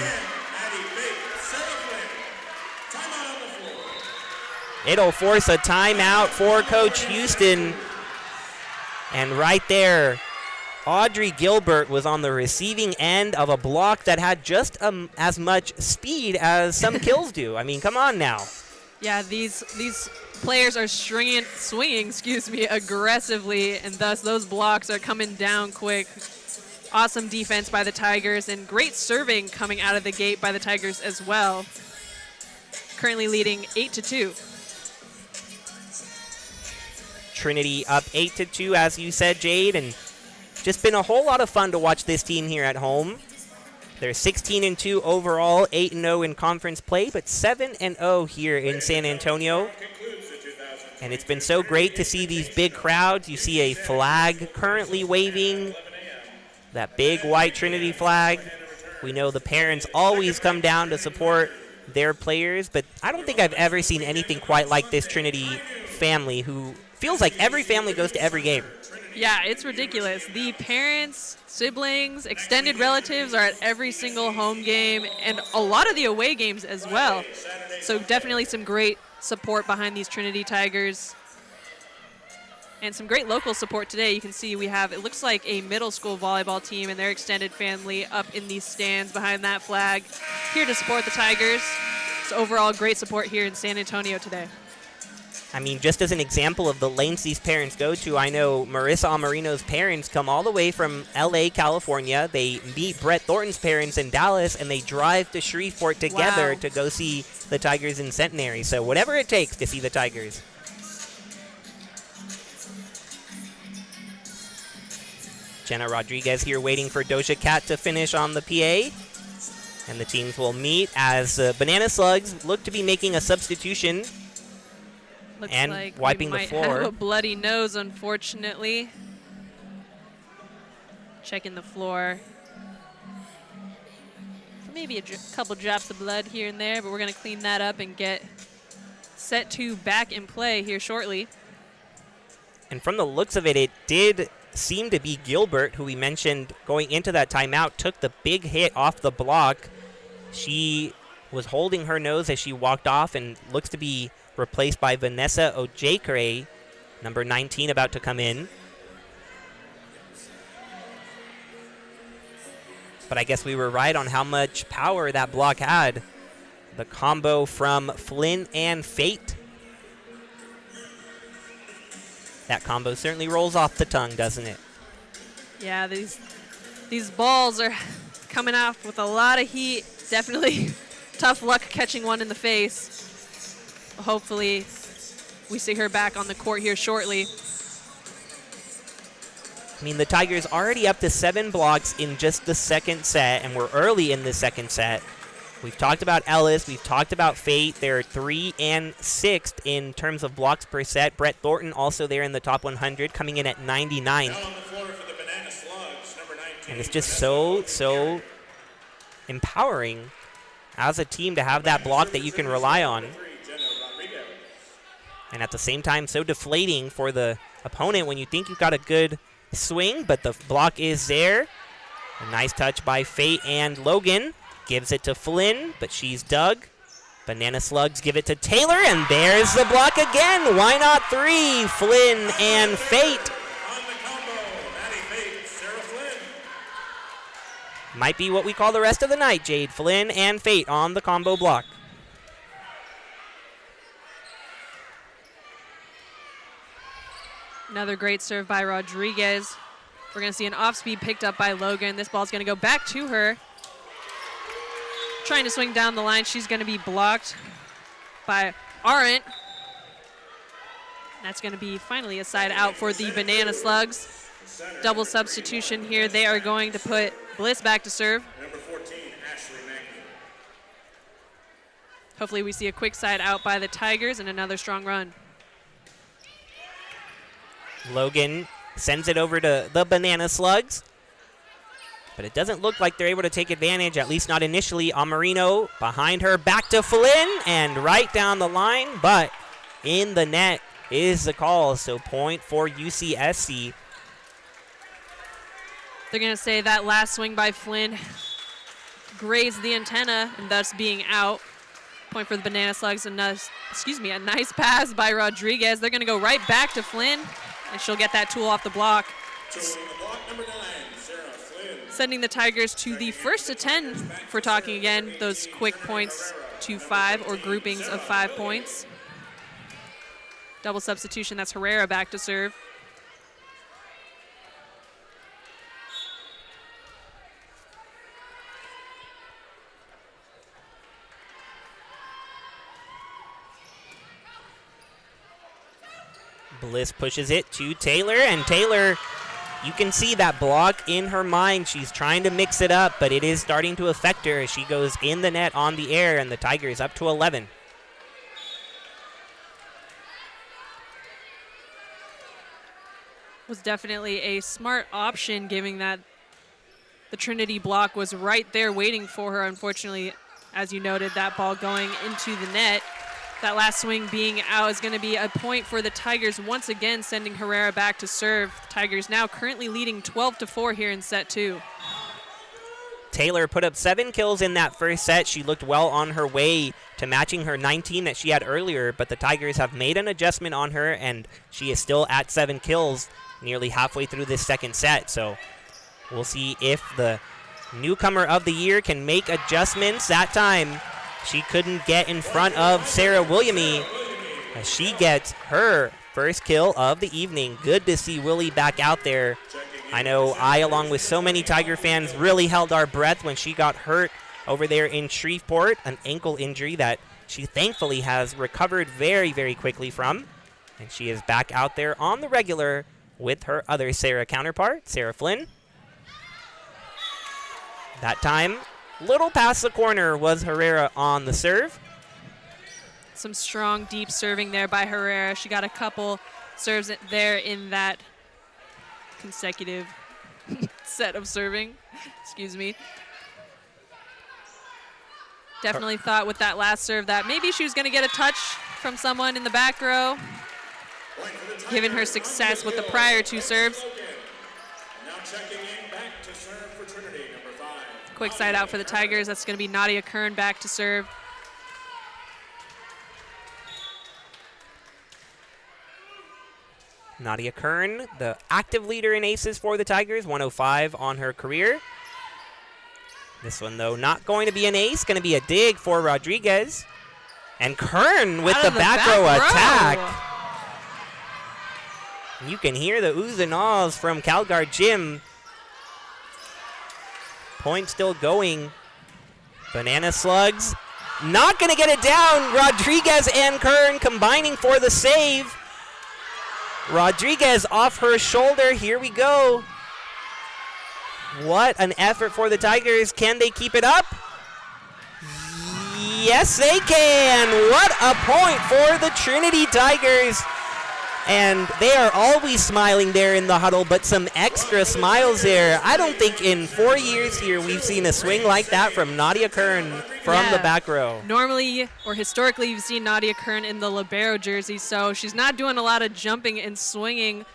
It'll force a timeout for Coach Houston. And right there, Audrey Gilbert was on the receiving end of a block that had just as much speed as some kills do. I mean, come on now. Yeah, these players are swinging, aggressively, and thus those blocks are coming down quick. Awesome defense by the Tigers, and great serving coming out of the gate by the Tigers as well. Currently leading 8-2. Trinity up 8-2, as you said, Jade, and just been a whole lot of fun to watch this team here at home. They're 16-2 overall, 8-0 in conference play, but 7-0 here in San Antonio. And it's been so great to see these big crowds. You see a flag currently waving, that big white Trinity flag. We know the parents always come down to support their players, but I don't think I've ever seen anything quite like this Trinity family, who feels like every family goes to every game. Yeah, it's ridiculous. The parents, siblings, extended relatives are at every single home game and a lot of the away games as well. So definitely some great support behind these Trinity Tigers. And some great local support today. You can see we have, it looks like a middle school volleyball team and their extended family up in these stands behind that flag, here to support the Tigers. So overall, great support here in San Antonio today. I mean, just as an example of the lengths these parents go to, I know Marissa Amarino's parents come all the way from L.A., California. They meet Brett Thornton's parents in Dallas, and they drive to Shreveport together to go see the Tigers in Centenary. So whatever it takes to see the Tigers. Jenna Rodriguez here waiting for Doja Cat to finish on the PA. And the teams will meet as Banana Slugs look to be making a substitution. Looks and like wiping we the floor. have a bloody nose, unfortunately. Checking the floor. Maybe a couple drops of blood here and there, but we're going to clean that up and get set to back in play here shortly. And from the looks of it, it did seem to be Gilbert, who we mentioned going into that timeout, took the big hit off the block. She was holding her nose as she walked off and looks to be replaced by Vanessa Ojekere, number 19, about to come in. But I guess we were right on how much power that block had. The combo from Flynn and Fate. That combo certainly rolls off the tongue, doesn't it? Yeah, these balls are coming off with a lot of heat. Definitely tough luck catching one in the face. Hopefully we see her back on the court here shortly. I mean, the Tigers already up to 7 blocks in just the second set, and we're early in the second set. We've talked about Ellis. We've talked about Fate. They're 3 and 6th in terms of blocks per set. Brett Thornton also there in the top 100, coming in at 99. And it's just so empowering as a team to have that block that you can rely on. And at the same time, so deflating for the opponent when you think you've got a good swing, but the block is there. A nice touch by Fate and Logan. Gives it to Flynn, but she's dug. Banana Slugs give it to Taylor, and there's the block again. Why not 3? Flynn and Fate. Might be what we call the rest of the night, Jade. Flynn and Fate on the combo block. Another great serve by Rodriguez. We're going to see an off-speed picked up by Logan. This ball's going to go back to her. Trying to swing down the line. She's going to be blocked by Arendt. That's going to be finally a side out for the Banana Slugs. Double substitution here. They are going to put Bliss back to serve. Number 14, Ashley Mackey. Hopefully we see a quick side out by the Tigers and another strong run. Logan sends it over to the Banana Slugs. But it doesn't look like they're able to take advantage, at least not initially. Amarino behind her, back to Flynn, and right down the line. But in the net is the call, so point for UCSC. They're going to say that last swing by Flynn grazed the antenna and thus being out. Point for the Banana Slugs. A nice pass by Rodriguez. They're going to go right back to Flynn, and she'll get that tool off the block. Number 9, Sarah Flynn. Sending the Tigers to the first to 10 for talking again, those quick points to 5 or groupings of 5 points. Double substitution, that's Herrera back to serve. Bliss pushes it to Taylor, and Taylor, you can see that block in her mind. She's trying to mix it up, but it is starting to affect her as she goes in the net on the air, and the Tigers up to 11. Was definitely a smart option, given that the Trinity block was right there waiting for her. Unfortunately, as you noted, that ball going into the net. That last swing being out is going to be a point for the Tigers, once again sending Herrera back to serve. The Tigers now currently leading 12-4 here in set 2. Taylor put up 7 kills in that first set. She looked well on her way to matching her 19 that she had earlier, but the Tigers have made an adjustment on her, and she is still at 7 kills nearly halfway through this second set. So we'll see if the newcomer of the year can make adjustments. That time she couldn't get in front of Sarah Williamy as she gets her first kill of the evening. Good to see Willie back out there. I know I, along with so many Tiger fans, really held our breath when she got hurt over there in Shreveport, an ankle injury that she thankfully has recovered very, very quickly from. And she is back out there on the regular with her other Sarah counterpart, Sarah Flynn. That time, little past the corner was Herrera on the serve. Some strong, deep serving there by Herrera. She got a couple serves there in that consecutive set of serving. Excuse me. Definitely thought with that last serve that maybe she was going to get a touch from someone in the back row, given her success with the prior 2 serves. Now checking in back to serve for Trinity, number 5. Quick side out for the Tigers. That's going to be Nadia Kern back to serve. Nadia Kern, the active leader in aces for the Tigers, 105 on her career. This one, though, not going to be an ace, going to be a dig for Rodriguez. And Kern with the back row attack. You can hear the oohs and ahs from Calgard Gym. Point still going. Banana Slugs not going to get it down. Rodriguez and Kern combining for the save. Rodriguez off her shoulder. Here we go. What an effort for the Tigers. Can they keep it up? Yes, they can. What a point for the Trinity Tigers. And they are always smiling there in the huddle, but some extra smiles there. I don't think in 4 years here we've seen a swing like that from Nadia Kern from the back row. Normally, or historically, you've seen Nadia Kern in the libero jersey, so she's not doing a lot of jumping and swinging.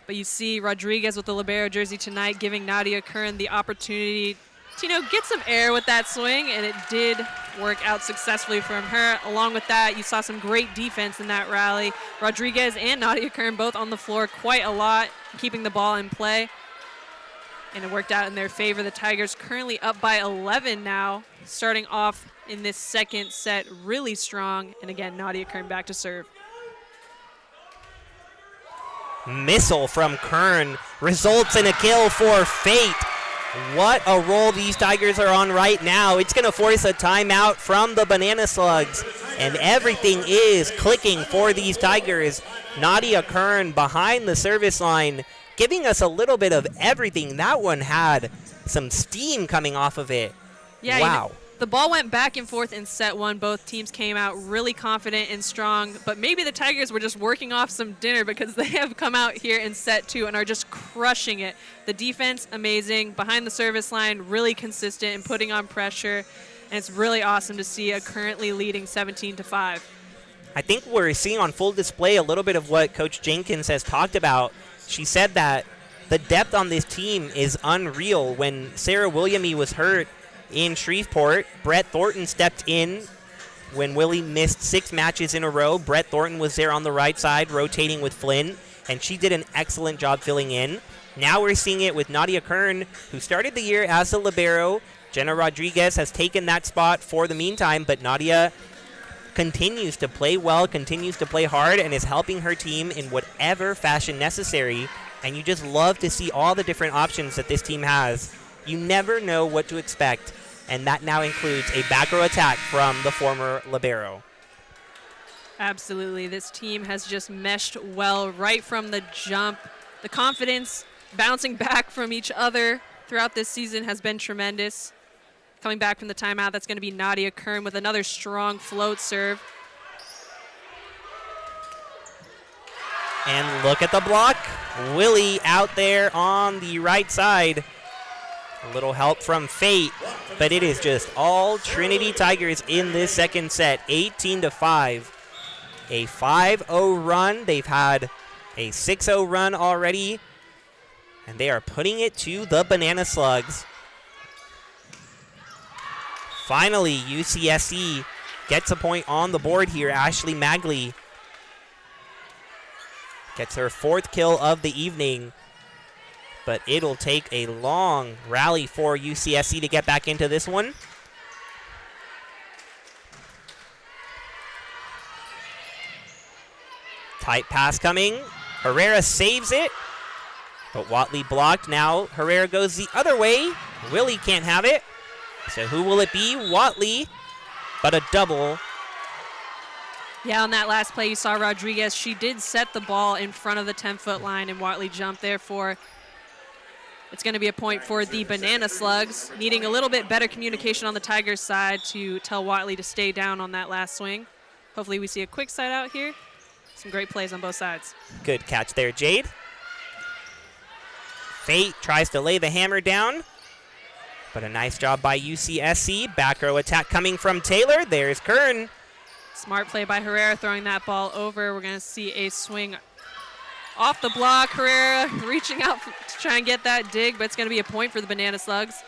But you see Rodriguez with the libero jersey tonight, giving Nadia Kern the opportunity to, get some air with that swing, and it did work out successfully from her. Along with that, you saw some great defense in that rally. Rodriguez and Nadia Kern both on the floor quite a lot, keeping the ball in play. And it worked out in their favor. The Tigers currently up by 11 now, starting off in this second set really strong. And again, Nadia Kern back to serve. Missile from Kern results in a kill for Fate. What a roll these Tigers are on right now. It's going to force a timeout from the Banana Slugs, and everything is clicking for these Tigers. Nadia Kern behind the service line, giving us a little bit of everything. That one had some steam coming off of it. Yeah, wow. The ball went back and forth in set 1. Both teams came out really confident and strong, but maybe the Tigers were just working off some dinner because they have come out here in set 2 and are just crushing it. The defense, amazing. Behind the service line, really consistent and putting on pressure. And it's really awesome to see a currently leading 17-5. I think we're seeing on full display a little bit of what Coach Jenkins has talked about. She said that the depth on this team is unreal. When Sarah Williamy was hurt in Shreveport, Brett Thornton stepped in when Willie missed 6 matches in a row. Brett Thornton was there on the right side rotating with Flynn, and she did an excellent job filling in. Now we're seeing it with Nadia Kern, who started the year as a libero. Jenna Rodriguez has taken that spot for the meantime, but Nadia continues to play well, continues to play hard, and is helping her team in whatever fashion necessary. And you just love to see all the different options that this team has. You never know what to expect, and that now includes a back row attack from the former libero. Absolutely. This team has just meshed well right from the jump. The confidence bouncing back from each other throughout this season has been tremendous. Coming back from the timeout, that's going to be Nadia Kern with another strong float serve. And look at the block. Willie out there on the right side. A little help from Fate, but it is just all Trinity Tigers in this second set, 18-5. A 5-0 run. They've had a 6-0 run already, and they are putting it to the Banana Slugs. Finally, UCSC gets a point on the board here. Ashley Magley gets her 4th kill of the evening, but it'll take a long rally for UCSC to get back into this one. Tight pass coming. Herrera saves it, but Watley blocked. Now Herrera goes the other way. Willie can't have it. So who will it be? Watley, but a double. Yeah, on that last play, you saw Rodriguez. She did set the ball in front of the 10-foot line, and Watley jumped. Therefore, it's going to be a point for the Banana Slugs, needing a little bit better communication on the Tigers' side to tell Watley to stay down on that last swing. Hopefully we see a quick side out here. Some great plays on both sides. Good catch there, Jade. Fate tries to lay the hammer down, but a nice job by UCSC. Back row attack coming from Taylor. There's Kern. Smart play by Herrera, throwing that ball over. We're going to see a swing off the block. Herrera reaching out to try and get that dig, but it's going to be a point for the Banana Slugs.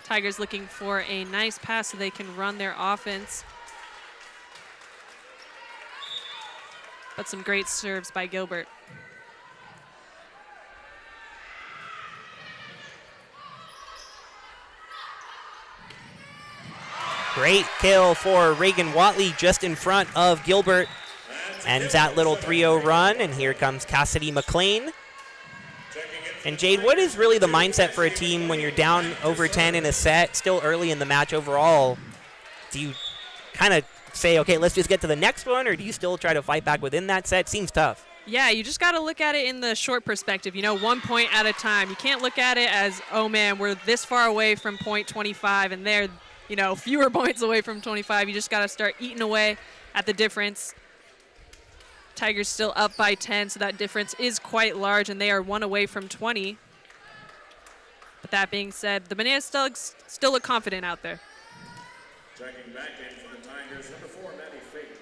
Tigers looking for a nice pass so they can run their offense. But some great serves by Gilbert. Great kill for Reagan Watley just in front of Gilbert. Ends that little 3-0 run, and here comes Cassidy McLean. And Jade, what is really the mindset for a team when you're down over 10 in a set, still early in the match overall? Do you kind of say, okay, let's just get to the next one, or do you still try to fight back within that set? Seems tough. Yeah, you just got to look at it in the short perspective, 1 point at a time. You can't look at it as, oh man, we're this far away from point 25 and they're, fewer points away from 25. You just got to start eating away at the difference. Tigers still up by 10, so that difference is quite large, and they are 1 away from 20. But that being said, the Banana Slugs still look confident out there. Checking back in for the Tigers, number 4, Maddie Fate.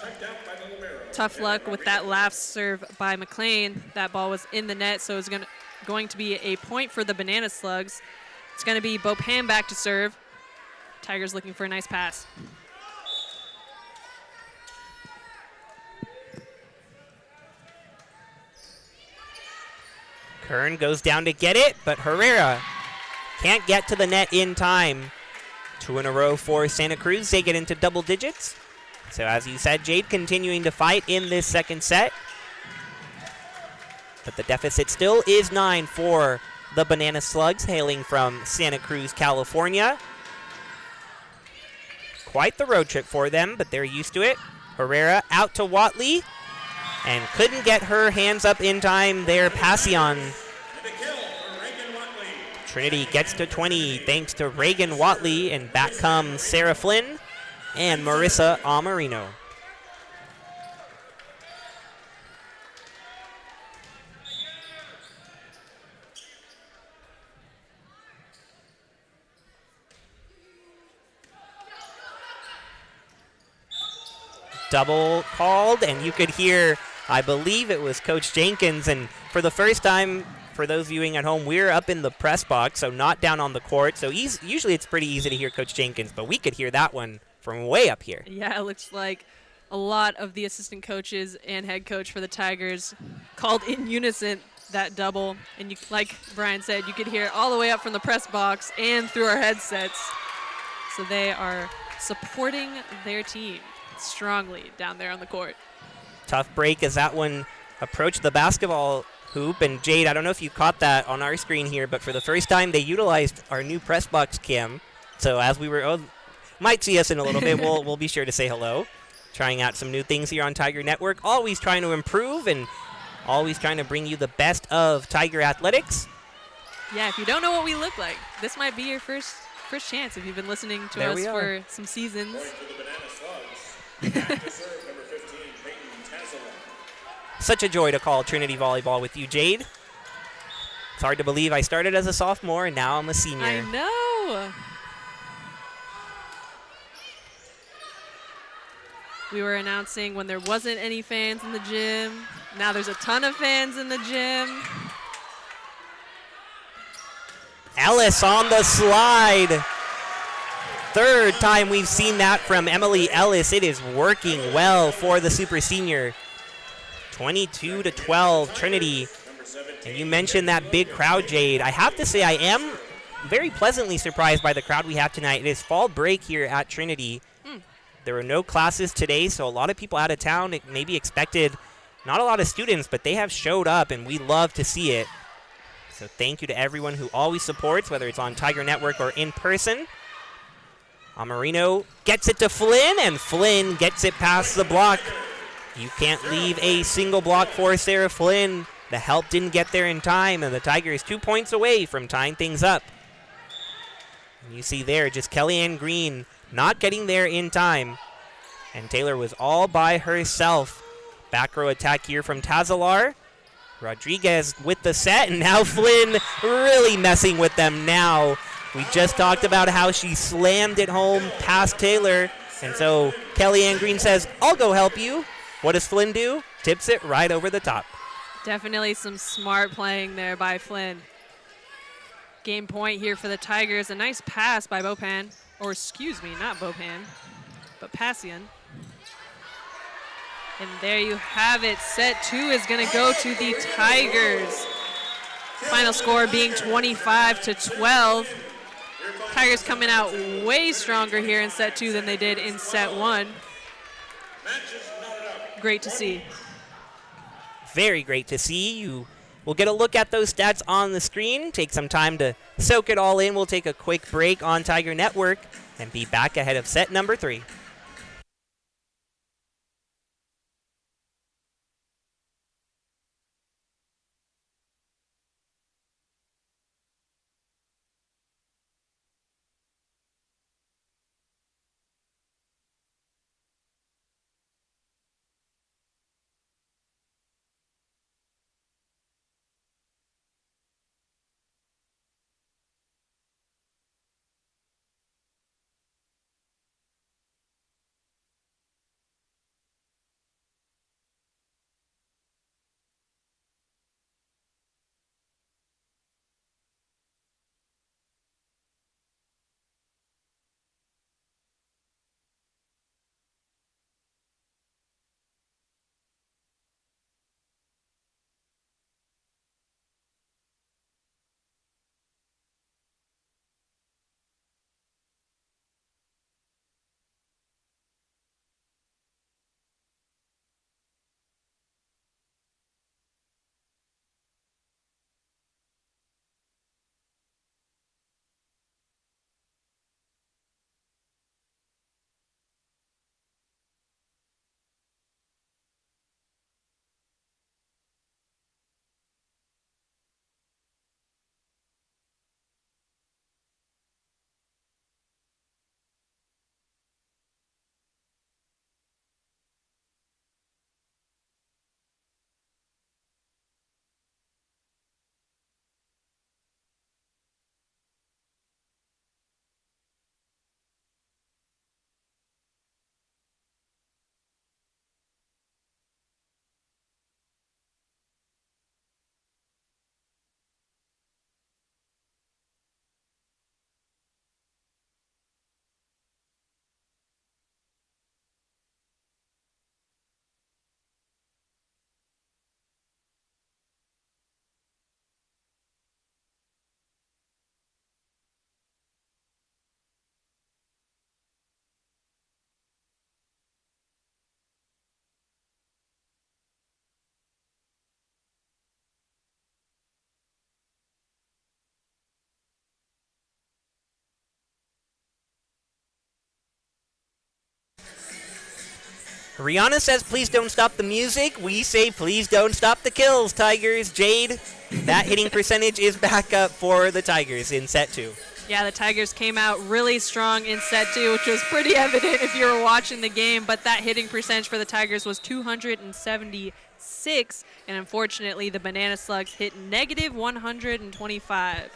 Checked out by the libero. Tough luck with that last serve by McLean. That ball was in the net, so it's going to be a point for the Banana Slugs. It's going to be Bopan back to serve. Tigers looking for a nice pass. Kern goes down to get it, but Herrera can't get to the net in time. 2 in a row for Santa Cruz. They get into double digits. So as you said, Jade continuing to fight in this second set. But the deficit still is 9 for the Banana Slugs, hailing from Santa Cruz, California. Quite the road trip for them, but they're used to it. Herrera out to Watley, and couldn't get her hands up in time there. Passion. Trinity gets to 20 thanks to Reagan Watley, and back comes Sarah Flynn and Marissa Amarino. Double called, and you could hear I believe it was Coach Jenkins, and for the first time, for those viewing at home, we're up in the press box, so not down on the court. So usually it's pretty easy to hear Coach Jenkins, but we could hear that one from way up here. Yeah, it looks like a lot of the assistant coaches and head coach for the Tigers called in unison that double. And like Brian said, you could hear it all the way up from the press box and through our headsets. So they are supporting their team strongly down there on the court. Tough break as that one approached the basketball hoop. And Jade, I don't know if you caught that on our screen here, but for the first time they utilized our new press box cam. So as we were, might see us in a little bit, we'll be sure to say hello. Trying out some new things here on Tiger Network. Always trying to improve and always trying to bring you the best of Tiger athletics. Yeah, if you don't know what we look like, this might be your first chance if you've been listening to us for some seasons. Such a joy to call Trinity Volleyball with you, Jade. It's hard to believe I started as a sophomore and now I'm a senior. I know. We were announcing when there wasn't any fans in the gym. Now there's a ton of fans in the gym. Ellis on the slide. Third time we've seen that from Emily Ellis. It is working well for the super senior. 22-12, Trinity. And you mentioned that big crowd, Jade. I have to say I am very pleasantly surprised by the crowd we have tonight. It is fall break here at Trinity. There were no classes today, so a lot of people out of town maybe expected not a lot of students, but they have showed up, and we love to see it. So thank you to everyone who always supports, whether it's on Tiger Network or in person. Amarino gets it to Flynn, and Flynn gets it past the block. You can't leave a single block for Sarah Flynn. The help didn't get there in time, and the Tigers 2 points away from tying things up. And you see there just Kellyanne Green not getting there in time. And Taylor was all by herself. Back row attack here from Tazalar. Rodriguez with the set, and now Flynn really messing with them now. We just talked about how she slammed it home past Taylor. And so Kellyanne Green says, I'll go help you. What does Flynn do? Tips it right over the top. Definitely some smart playing there by Flynn. Game point here for the Tigers. A nice pass by Bopan. Or excuse me, not Bopan, but Passian. And there you have it. Set 2 is going to go to the Tigers. Final score being 25-12. Tigers coming out way stronger here in set 2 than they did in set 1. Great to see. Very great to see. You will get a look at those stats on the screen. Take some time to soak it all in. We'll take a quick break on Tiger Network and be back ahead of set number 3. Rihanna says, please don't stop the music. We say, please don't stop the kills, Tigers. Jade, that hitting percentage is back up for the Tigers in set 2. Yeah, the Tigers came out really strong in set 2, which was pretty evident if you were watching the game, but that hitting percentage for the Tigers was 276, and unfortunately the Banana Slugs hit negative 125.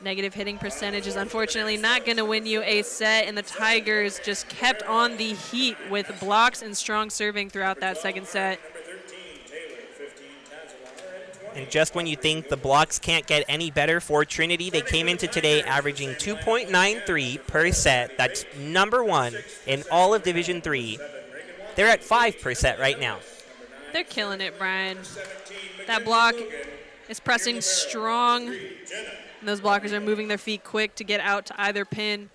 Negative hitting percentage is unfortunately not going to win you a set, and the Tigers just kept on the heat with blocks and strong serving throughout that second set. And just when you think the blocks can't get any better for Trinity, they came into today averaging 2.93 per set. That's number 1 in all of Division III. They're at 5 per set right now. They're killing it, Brian. That block is pressing strong, and those blockers are moving their feet quick to get out to either pin.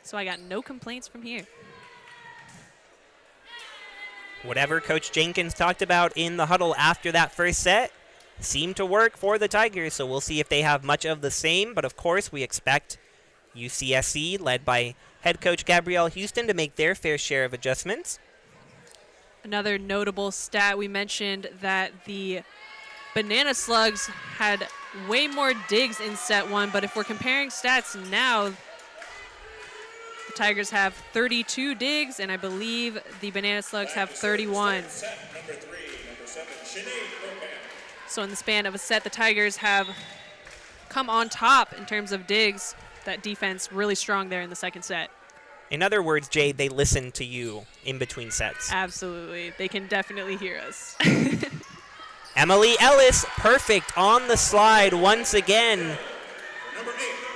So I got no complaints from here. Whatever Coach Jenkins talked about in the huddle after that first set seemed to work for the Tigers, so we'll see if they have much of the same. But of course, we expect UCSC, led by head coach Gabrielle Houston, to make their fair share of adjustments. Another notable stat, we mentioned that the Banana Slugs had way more digs in set 1, but if we're comparing stats now, the Tigers have 32 digs, and I believe the Banana Slugs have 31. So in the span of a set, the Tigers have come on top in terms of digs. That defense really strong there in the second set. In other words, Jade, they listen to you in between sets. Absolutely. They can definitely hear us. Emily Ellis, perfect on the slide once again.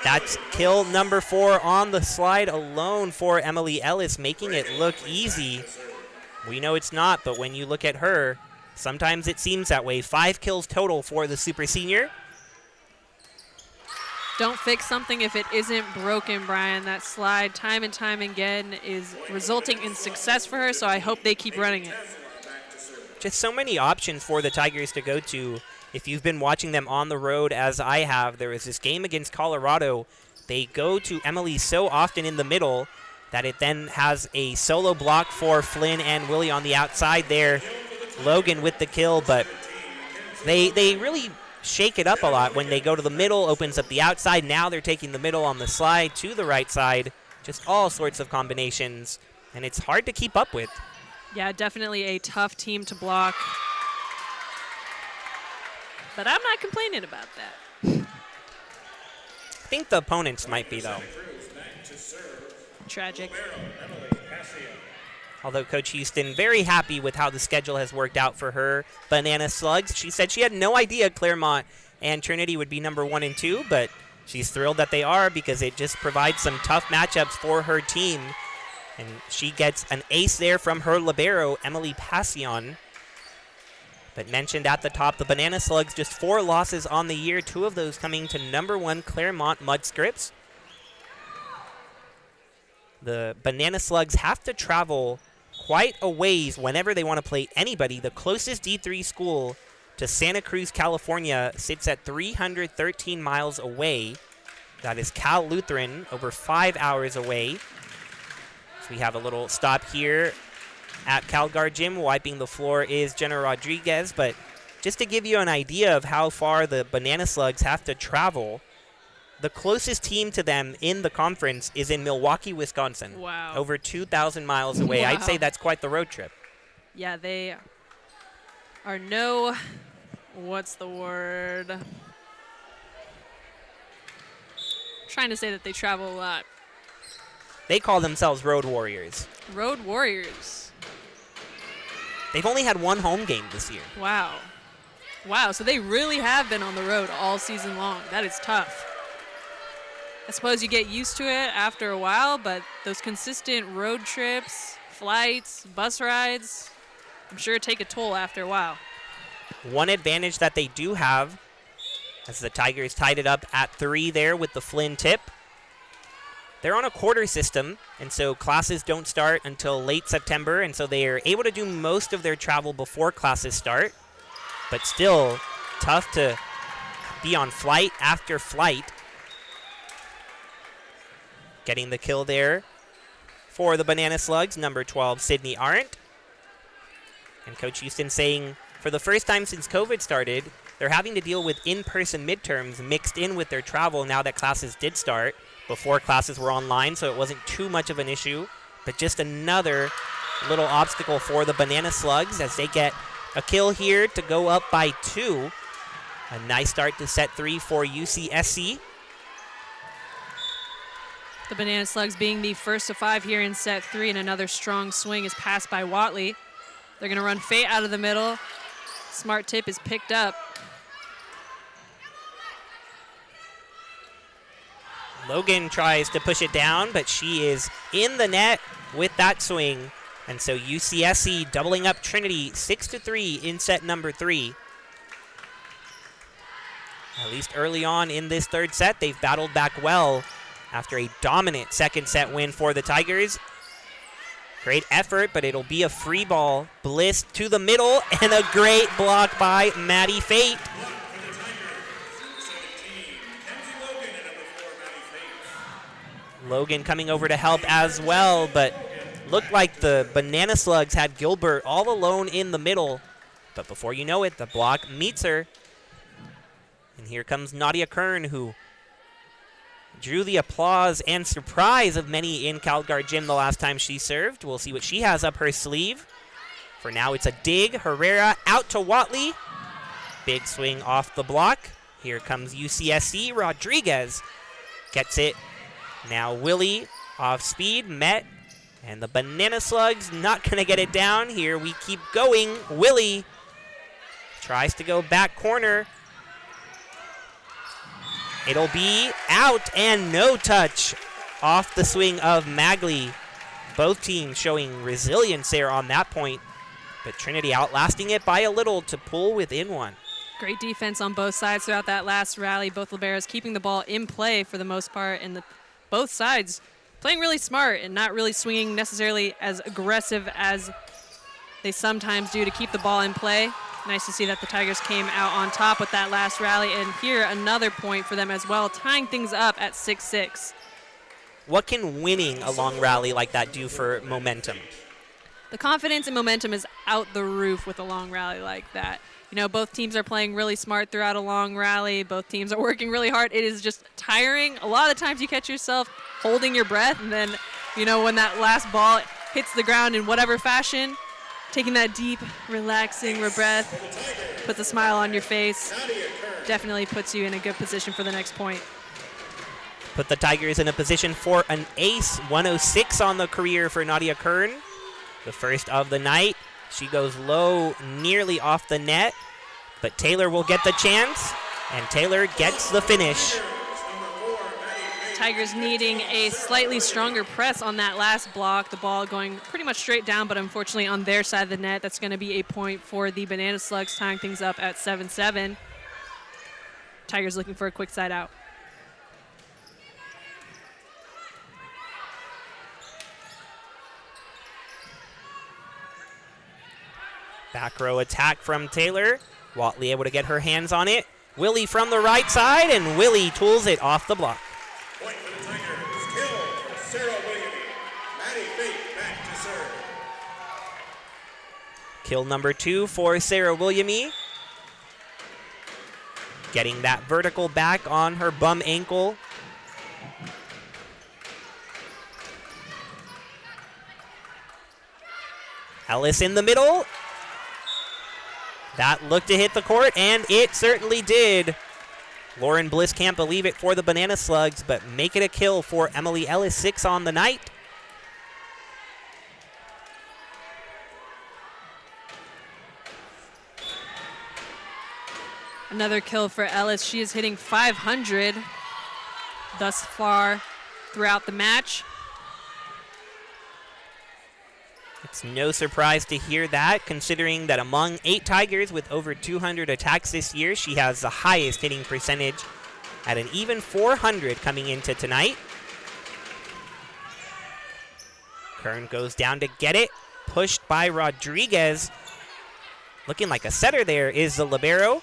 That's kill number 4 on the slide alone for Emily Ellis, making it look easy. We know it's not, but when you look at her, sometimes it seems that way. 5 kills total for the super senior. Don't fix something if it isn't broken, Brian. That slide time and time again is resulting in success for her, so I hope they keep running it. Just so many options for the Tigers to go to. If you've been watching them on the road, as I have, there was this game against Colorado. They go to Emily so often in the middle that it then has a solo block for Flynn and Willie on the outside there. Logan with the kill, but they really shake it up a lot. When they go to the middle, opens up the outside. Now they're taking the middle on the slide to the right side. Just all sorts of combinations, and it's hard to keep up with. Yeah, definitely a tough team to block. But I'm not complaining about that. I think the opponents might be, though. Tragic. Although Coach Houston very happy with how the schedule has worked out for her Banana Slugs. She said she had no idea Claremont and Trinity would be number 1 and 2, but she's thrilled that they are because it just provides some tough matchups for her team. And she gets an ace there from her libero, Emily Passion. But mentioned at the top, the Banana Slugs, just 4 losses on the year, 2 of those coming to number 1 Claremont Mudscripts. The Banana Slugs have to travel quite a ways whenever they want to play anybody. The closest D3 school to Santa Cruz, California sits at 313 miles away. That is Cal Lutheran, over 5 hours away. So we have a little stop here at CalGuard Gym. Wiping the floor is Jenna Rodriguez, but just to give you an idea of how far the Banana Slugs have to travel, the closest team to them in the conference is in Milwaukee, Wisconsin. Wow. Over 2,000 miles away. Wow. I'd say that's quite the road trip. Yeah, they are no, what's the word? I'm trying to say that they travel a lot. They call themselves road warriors. Road warriors. They've only had 1 home game this year. Wow. Wow, so they really have been on the road all season long. That is tough. I suppose you get used to it after a while, but those consistent road trips, flights, bus rides, I'm sure take a toll after a while. One advantage that they do have, as the Tigers tied it up at 3 there with the Flynn tip, they're on a quarter system, and so classes don't start until late September, and so they are able to do most of their travel before classes start, but still tough to be on flight after flight. Getting the kill there for the Banana Slugs, number 12, Sydney Arendt. And Coach Houston saying for the first time since COVID started, they're having to deal with in-person midterms mixed in with their travel now that classes did start. Before classes were online, so it wasn't too much of an issue. But just another little obstacle for the Banana Slugs as they get a kill here to go up by 2. A nice start to set 3 for UCSC. The Banana Slugs being the first of 5 here in set 3, and another strong swing is passed by Watley. They're going to run Fate out of the middle. Smart tip is picked up. Logan tries to push it down, but she is in the net with that swing. And so UCSC doubling up Trinity 6-3 in set number 3. At least early on in this third set, they've battled back well after a dominant second set win for the Tigers. Great effort, but it'll be a free ball. Bliss to the middle, and a great block by Maddie Fate. Logan coming over to help as well, but looked like the Banana Slugs had Gilbert all alone in the middle. But before you know it, the block meets her. And here comes Nadia Kern, who drew the applause and surprise of many in Calgary Gym the last time she served. We'll see what she has up her sleeve. For now, it's a dig. Herrera out to Watley. Big swing off the block. Here comes UCSC. Rodriguez gets it. Now Willie off speed, met, and the Banana Slugs not going to get it down. Here we keep going. Willie tries to go back corner. It'll be out and no touch off the swing of Magley. Both teams showing resilience there on that point, but Trinity outlasting it by a little to pull within one. Great defense on both sides throughout that last rally. Both liberos keeping the ball in play for the most part, and both sides playing really smart and not really swinging necessarily as aggressive as they sometimes do to keep the ball in play. Nice to see that the Tigers came out on top with that last rally, and here another point for them as well, tying things up at 6-6. What can winning a long rally like that do for momentum? The confidence and momentum is out the roof with a long rally like that. You know, both teams are playing really smart throughout a long rally. Both teams are working really hard. It is just tiring. A lot of the times you catch yourself holding your breath, and then, you know, when that last ball hits the ground in whatever fashion, taking that deep, relaxing breath, puts a smile on your face, definitely puts you in a good position for the next point. Put the Tigers in a position for an ace. 106 on the career for Nadia Kern. The first of the night. She goes low, nearly off the net, but Taylor will get the chance, and Taylor gets the finish. Tigers needing a slightly stronger press on that last block. The ball going pretty much straight down, but unfortunately on their side of the net. That's going to be a point for the Banana Slugs, tying things up at 7-7. Tigers looking for a quick side out. Back row attack from Taylor. Watley able to get her hands on it. Willie from the right side, and Willie tools it off the block. Point for the Tigers. Kill, Sarah Williamy. Maddie Fate back to serve. Kill number 2 for Sarah Williamy. Getting that vertical back on her bum ankle. Ellis in the middle. That looked to hit the court, and it certainly did. Lauren Bliss can't believe it for the Banana Slugs, but make it a kill for Emily Ellis, 6 on the night. Another kill for Ellis. She is hitting 500 thus far throughout the match. It's no surprise to hear that, considering that among 8 Tigers with over 200 attacks this year, she has the highest hitting percentage at an even 400 coming into tonight. Kern goes down to get it, pushed by Rodriguez. Looking like a setter there is the libero.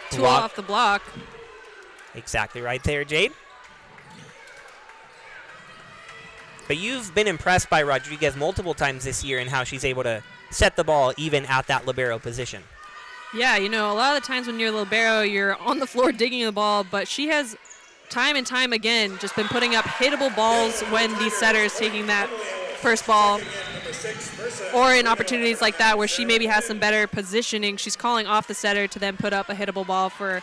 Tool off the block. Exactly right there, Jade. But you've been impressed by Rodriguez multiple times this year and how she's able to set the ball even at that libero position. Yeah, a lot of the times when you're a libero, you're on the floor digging the ball, but she has time and time again just been putting up hittable balls when the setter is taking that first ball, or in opportunities like that where she maybe has some better positioning. She's calling off the setter to then put up a hittable ball for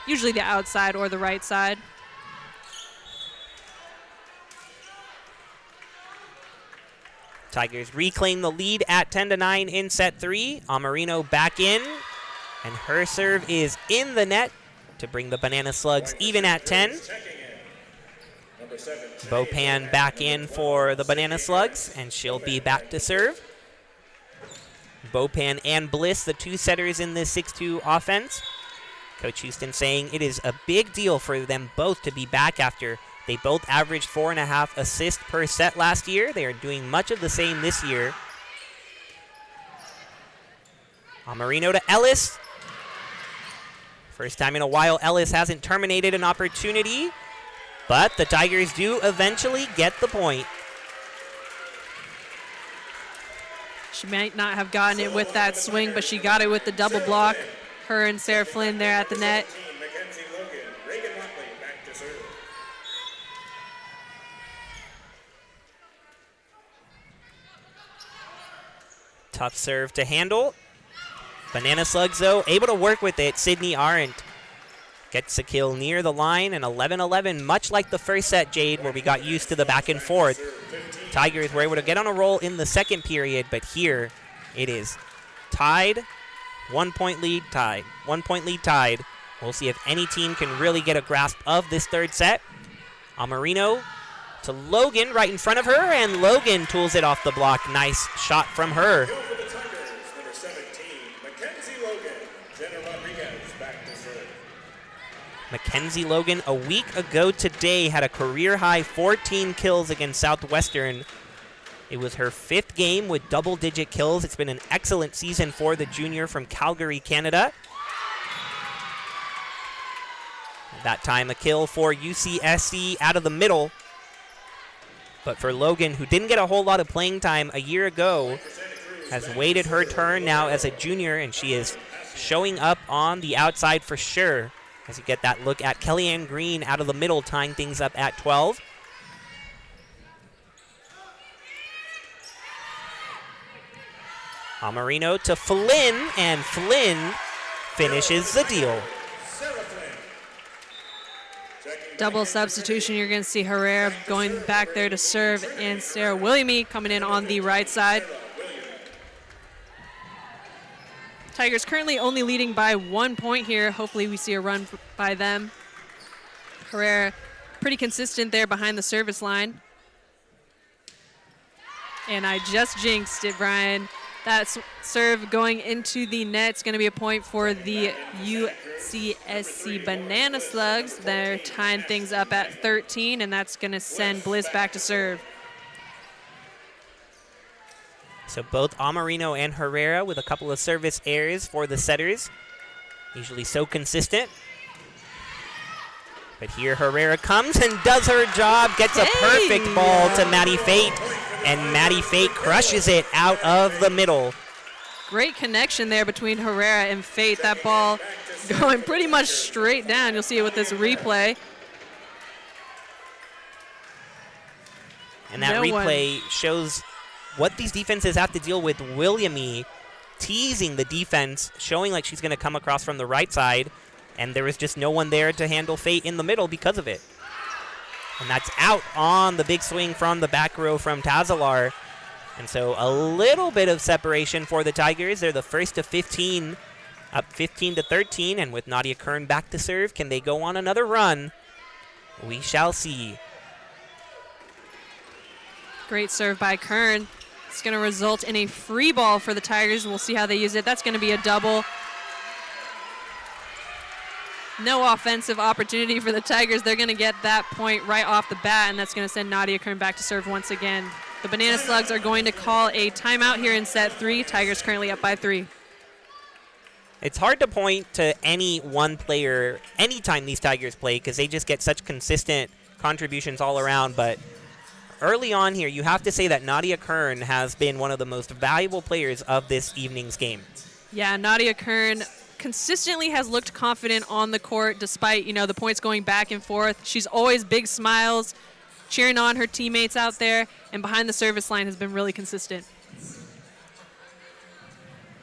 usually the outside or the right side. Tigers reclaim the lead at 10-9 in set 3. Amarino back in, and her serve is in the net to bring the Banana Slugs even at 10. Bopan back in for the Banana Slugs, and she'll be back to serve. Bopan and Bliss, the two setters in this 6-2 offense. Coach Houston saying it is a big deal for them both to be back after they both averaged 4.5 assists per set last year. They are doing much of the same this year. Amarino to Ellis. First time in a while Ellis hasn't terminated an opportunity, but the Tigers do eventually get the point. She might not have gotten it with that swing, but she got it with the double block. Her and Sarah Flynn there at the net. Tough serve to handle. Banana Slugs, though, able to work with it. Sydney Arendt gets a kill near the line, and 11-11, much like the first set, Jade, where we got used to the back and forth. Tigers were able to get on a roll in the second period, but here it is tied. 1 point lead, tied. 1 point lead, tied. We'll see if any team can really get a grasp of this third set. Amarino to Logan right in front of her, and Logan tools it off the block. Nice shot from her. Mackenzie Logan, a week ago today, had a career-high 14 kills against Southwestern. It was her 5th game with double-digit kills. It's been an excellent season for the junior from Calgary, Canada. That time a kill for UCSC out of the middle. But for Logan, who didn't get a whole lot of playing time a year ago, has waited her turn now as a junior, and she is showing up on the outside for sure. As you get that look at Kellyanne Green out of the middle, tying things up at 12. Amarino to Flynn, and Flynn finishes the deal. Double substitution. You're going to see Herrera going back there to serve, and Sarah Williamy coming in on the right side. Tigers currently only leading by 1 point here. Hopefully we see a run by them. Herrera pretty consistent there behind the service line. And I just jinxed it, Brian. That serve going into the net is going to be a point for the UCSC Banana Slugs. They're tying things up at 13, and that's going to send Bliss back to serve. So both Amarino and Herrera with a couple of service errors for the setters. Usually so consistent. But here Herrera comes and does her job, gets a perfect ball to Maddie Fate, and Maddie Fate crushes it out of the middle. Great connection there between Herrera and Fate. That ball going pretty much straight down. You'll see it with this replay. And that replay shows what these defenses have to deal with. Williamy teasing the defense, showing like she's going to come across from the right side, and there was just no one there to handle Fate in the middle because of it. And that's out on the big swing from the back row from Tazalar. And so a little bit of separation for the Tigers. They're the first to 15, up 15-13, and with Nadia Kern back to serve, can they go on another run? We shall see. Great serve by Kern. It's going to result in a free ball for the Tigers. We'll see how they use it. That's going to be a double. No offensive opportunity for the Tigers. They're going to get that point right off the bat, and that's going to send Nadia Kern back to serve once again. The Banana Slugs are going to call a timeout here in set 3. Tigers currently up by 3. It's hard to point to any one player anytime these Tigers play because they just get such consistent contributions all around, but early on here, you have to say that Nadia Kern has been one of the most valuable players of this evening's game. Yeah, Nadia Kern consistently has looked confident on the court despite, the points going back and forth. She's always big smiles, cheering on her teammates out there, and behind the service line has been really consistent.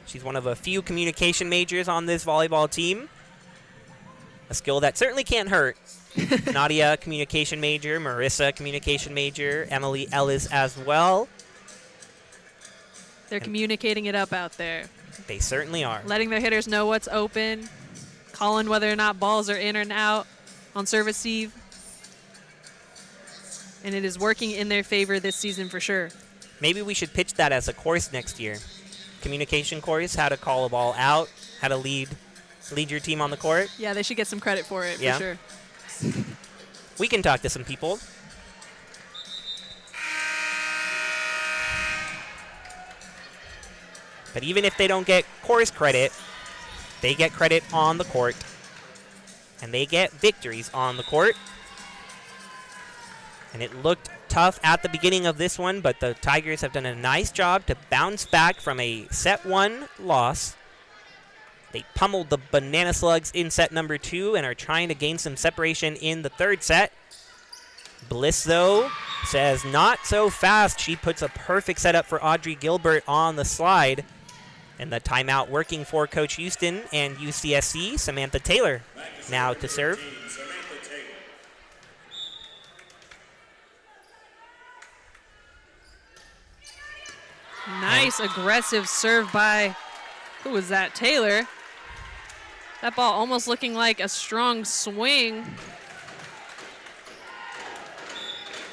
She's one of a few communication majors on this volleyball team. A skill that certainly can't hurt. Nadia, communication major. Marissa, communication major. Emily Ellis as well. They're communicating it up out there. They certainly are. Letting their hitters know what's open, calling whether or not balls are in or out on serve receive. And it is working in their favor this season for sure. Maybe we should pitch that as a course next year. Communication course, how to call a ball out, how to lead your team on the court. Yeah, they should get some credit for it, for sure. We can talk to some people. But even if they don't get course credit, they get credit on the court. And they get victories on the court. And it looked tough at the beginning of this one, but the Tigers have done a nice job to bounce back from a set 1 loss. They pummeled the Banana Slugs in set number 2 and are trying to gain some separation in the third set. Bliss, though, says not so fast. She puts a perfect setup for Audrey Gilbert on the slide. And the timeout working for Coach Houston and UCSC, Samantha Taylor now to serve. Nice aggressive serve by, who was that, Taylor. That ball almost looking like a strong swing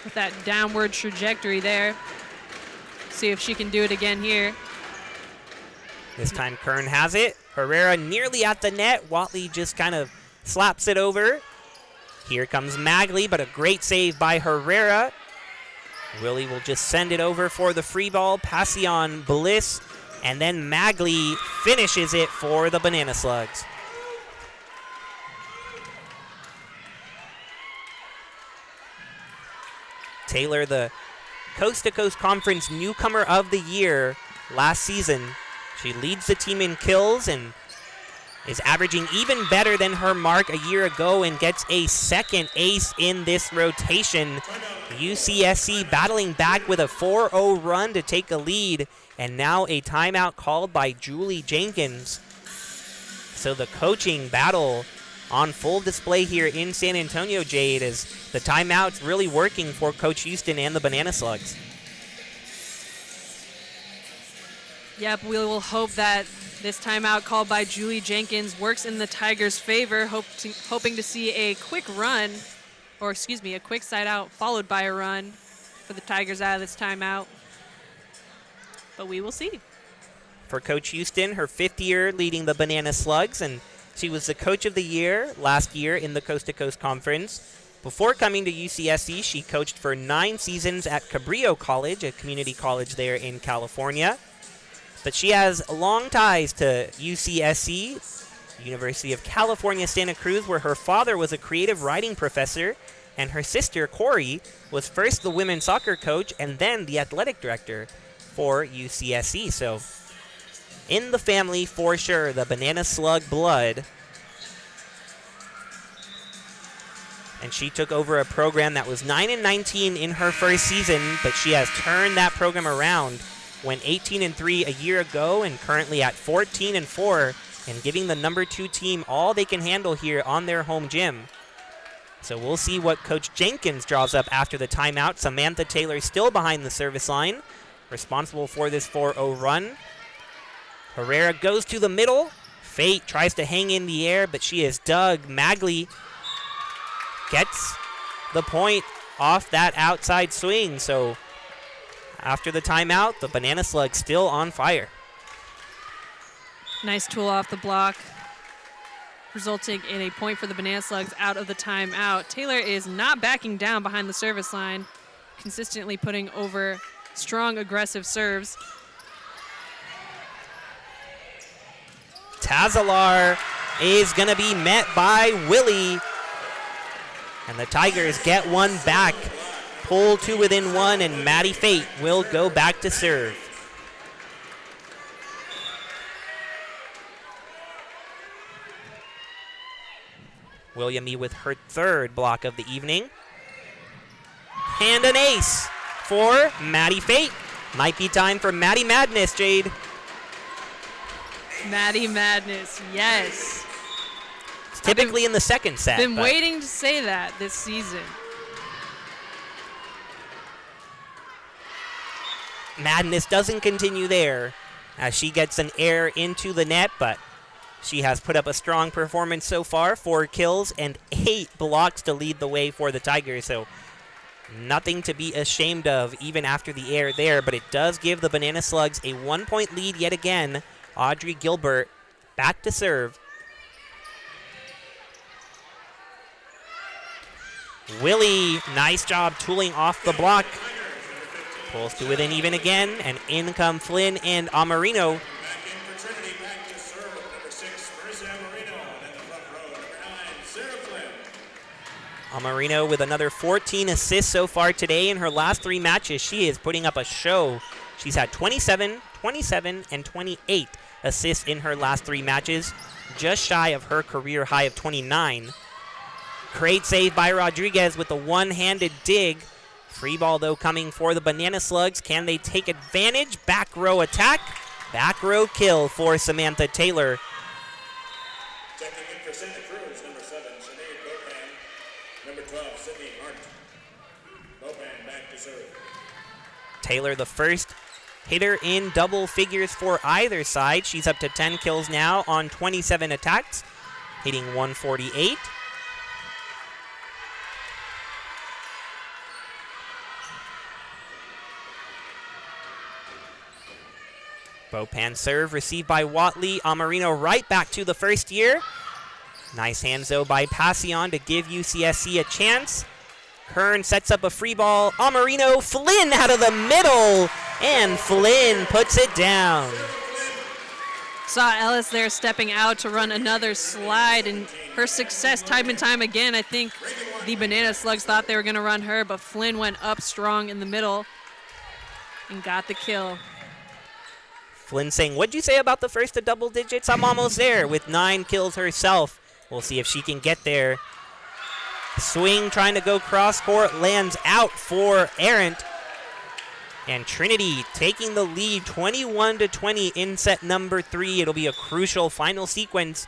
with that downward trajectory there. See if she can do it again here. This time Kern has it. Herrera nearly at the net. Watley just kind of slaps it over. Here comes Magley, but a great save by Herrera. Willie will just send it over for the free ball. Passing on Bliss, and then Magley finishes it for the Banana Slugs. Taylor, the Coast to Coast Conference Newcomer of the Year last season. She leads the team in kills and is averaging even better than her mark a year ago and gets a second ace in this rotation. UCSC battling back with a 4-0 run to take a lead, and now a timeout called by Julie Jenkins. So the coaching battle on full display here in San Antonio, Jade, as the timeout's really working for Coach Houston and the Banana Slugs. Yep, we will hope that this timeout called by Julie Jenkins works in the Tigers' favor, hoping to see a quick run, or excuse me, a quick side out followed by a run for the Tigers out of this timeout. But we will see. For Coach Houston, her 5th year leading the Banana Slugs, and she was the Coach of the Year last year in the Coast to Coast Conference. Before coming to UCSC, she coached for 9 seasons at Cabrillo College, a community college there in California. But she has long ties to UCSC, University of California, Santa Cruz, where her father was a creative writing professor, and her sister, Corey, was first the women's soccer coach and then the athletic director for UCSC. So in the family, for sure, the Banana Slug blood. And she took over a program that was 9-19 in her first season, but she has turned that program around. Went 18-3 a year ago and currently at 14-4 and giving the number 2 team all they can handle here on their home gym. So we'll see what Coach Jenkins draws up after the timeout. Samantha Taylor still behind the service line, responsible for this 4-0 run. Herrera goes to the middle. Fate tries to hang in the air, but she is dug. Magley gets the point off that outside swing. So after the timeout, the Banana Slug still on fire. Nice tool off the block, resulting in a point for the Banana Slugs out of the timeout. Taylor is not backing down behind the service line, consistently putting over strong, aggressive serves. Tazalar is going to be met by Willie, and the Tigers get one back. pull to within one, and Maddie Fate will go back to serve. Williamy with her third block of the evening. And an ace for Maddie Fate. Might be time for Maddie Madness, Jade. Maddie Madness, yes. It's typically in the second set. Been waiting to say that this season. Madness doesn't continue there as she gets an air into the net, but she has put up a strong performance so far. 4 kills and 8 blocks to lead the way for the Tigers, so nothing to be ashamed of even after the air there, but it does give the Banana Slugs a 1-point lead yet again. Audrey Gilbert back to serve. Willie, nice job tooling off the block. Pulls to within even again, and in come Flynn and Amarino. Back in for Trinity, back to serve. Number 6, Marissa Amarino. And in the front row, number 9, Sarah Flynn. Amarino with another 14 assists so far today. In her last 3 matches, she is putting up a show. She's had 27, 27, and 28 assists in her last 3 matches, just shy of her career high of 29. Great save by Rodriguez with the one-handed dig. Free ball, though, coming for the Banana Slugs. Can they take advantage? Back row attack. Back row kill for Samantha Taylor. Checking in for Santa Cruz, number 7, Sinead Bopan. Number 12, Sydney Hart. Bopan back to serve. Taylor, the first hitter in double figures for either side. She's up to 10 kills now on 27 attacks, hitting 148. Bopan serve received by Watley. Amarino right back to the first year. Nice hands though by Passion to give UCSC a chance. Kern sets up a free ball. Amarino, Flynn out of the middle, and Flynn puts it down. Saw Ellis there stepping out to run another slide, and her success time and time again. I think the Banana Slugs thought they were going to run her, but Flynn went up strong in the middle and got the kill. Flynn saying, what'd you say about the first to double digits? I'm almost there with 9 kills herself. We'll see if she can get there. Swing trying to go cross court, lands out for Arendt. And Trinity taking the lead 21-20 in set number 3. It'll be a crucial final sequence.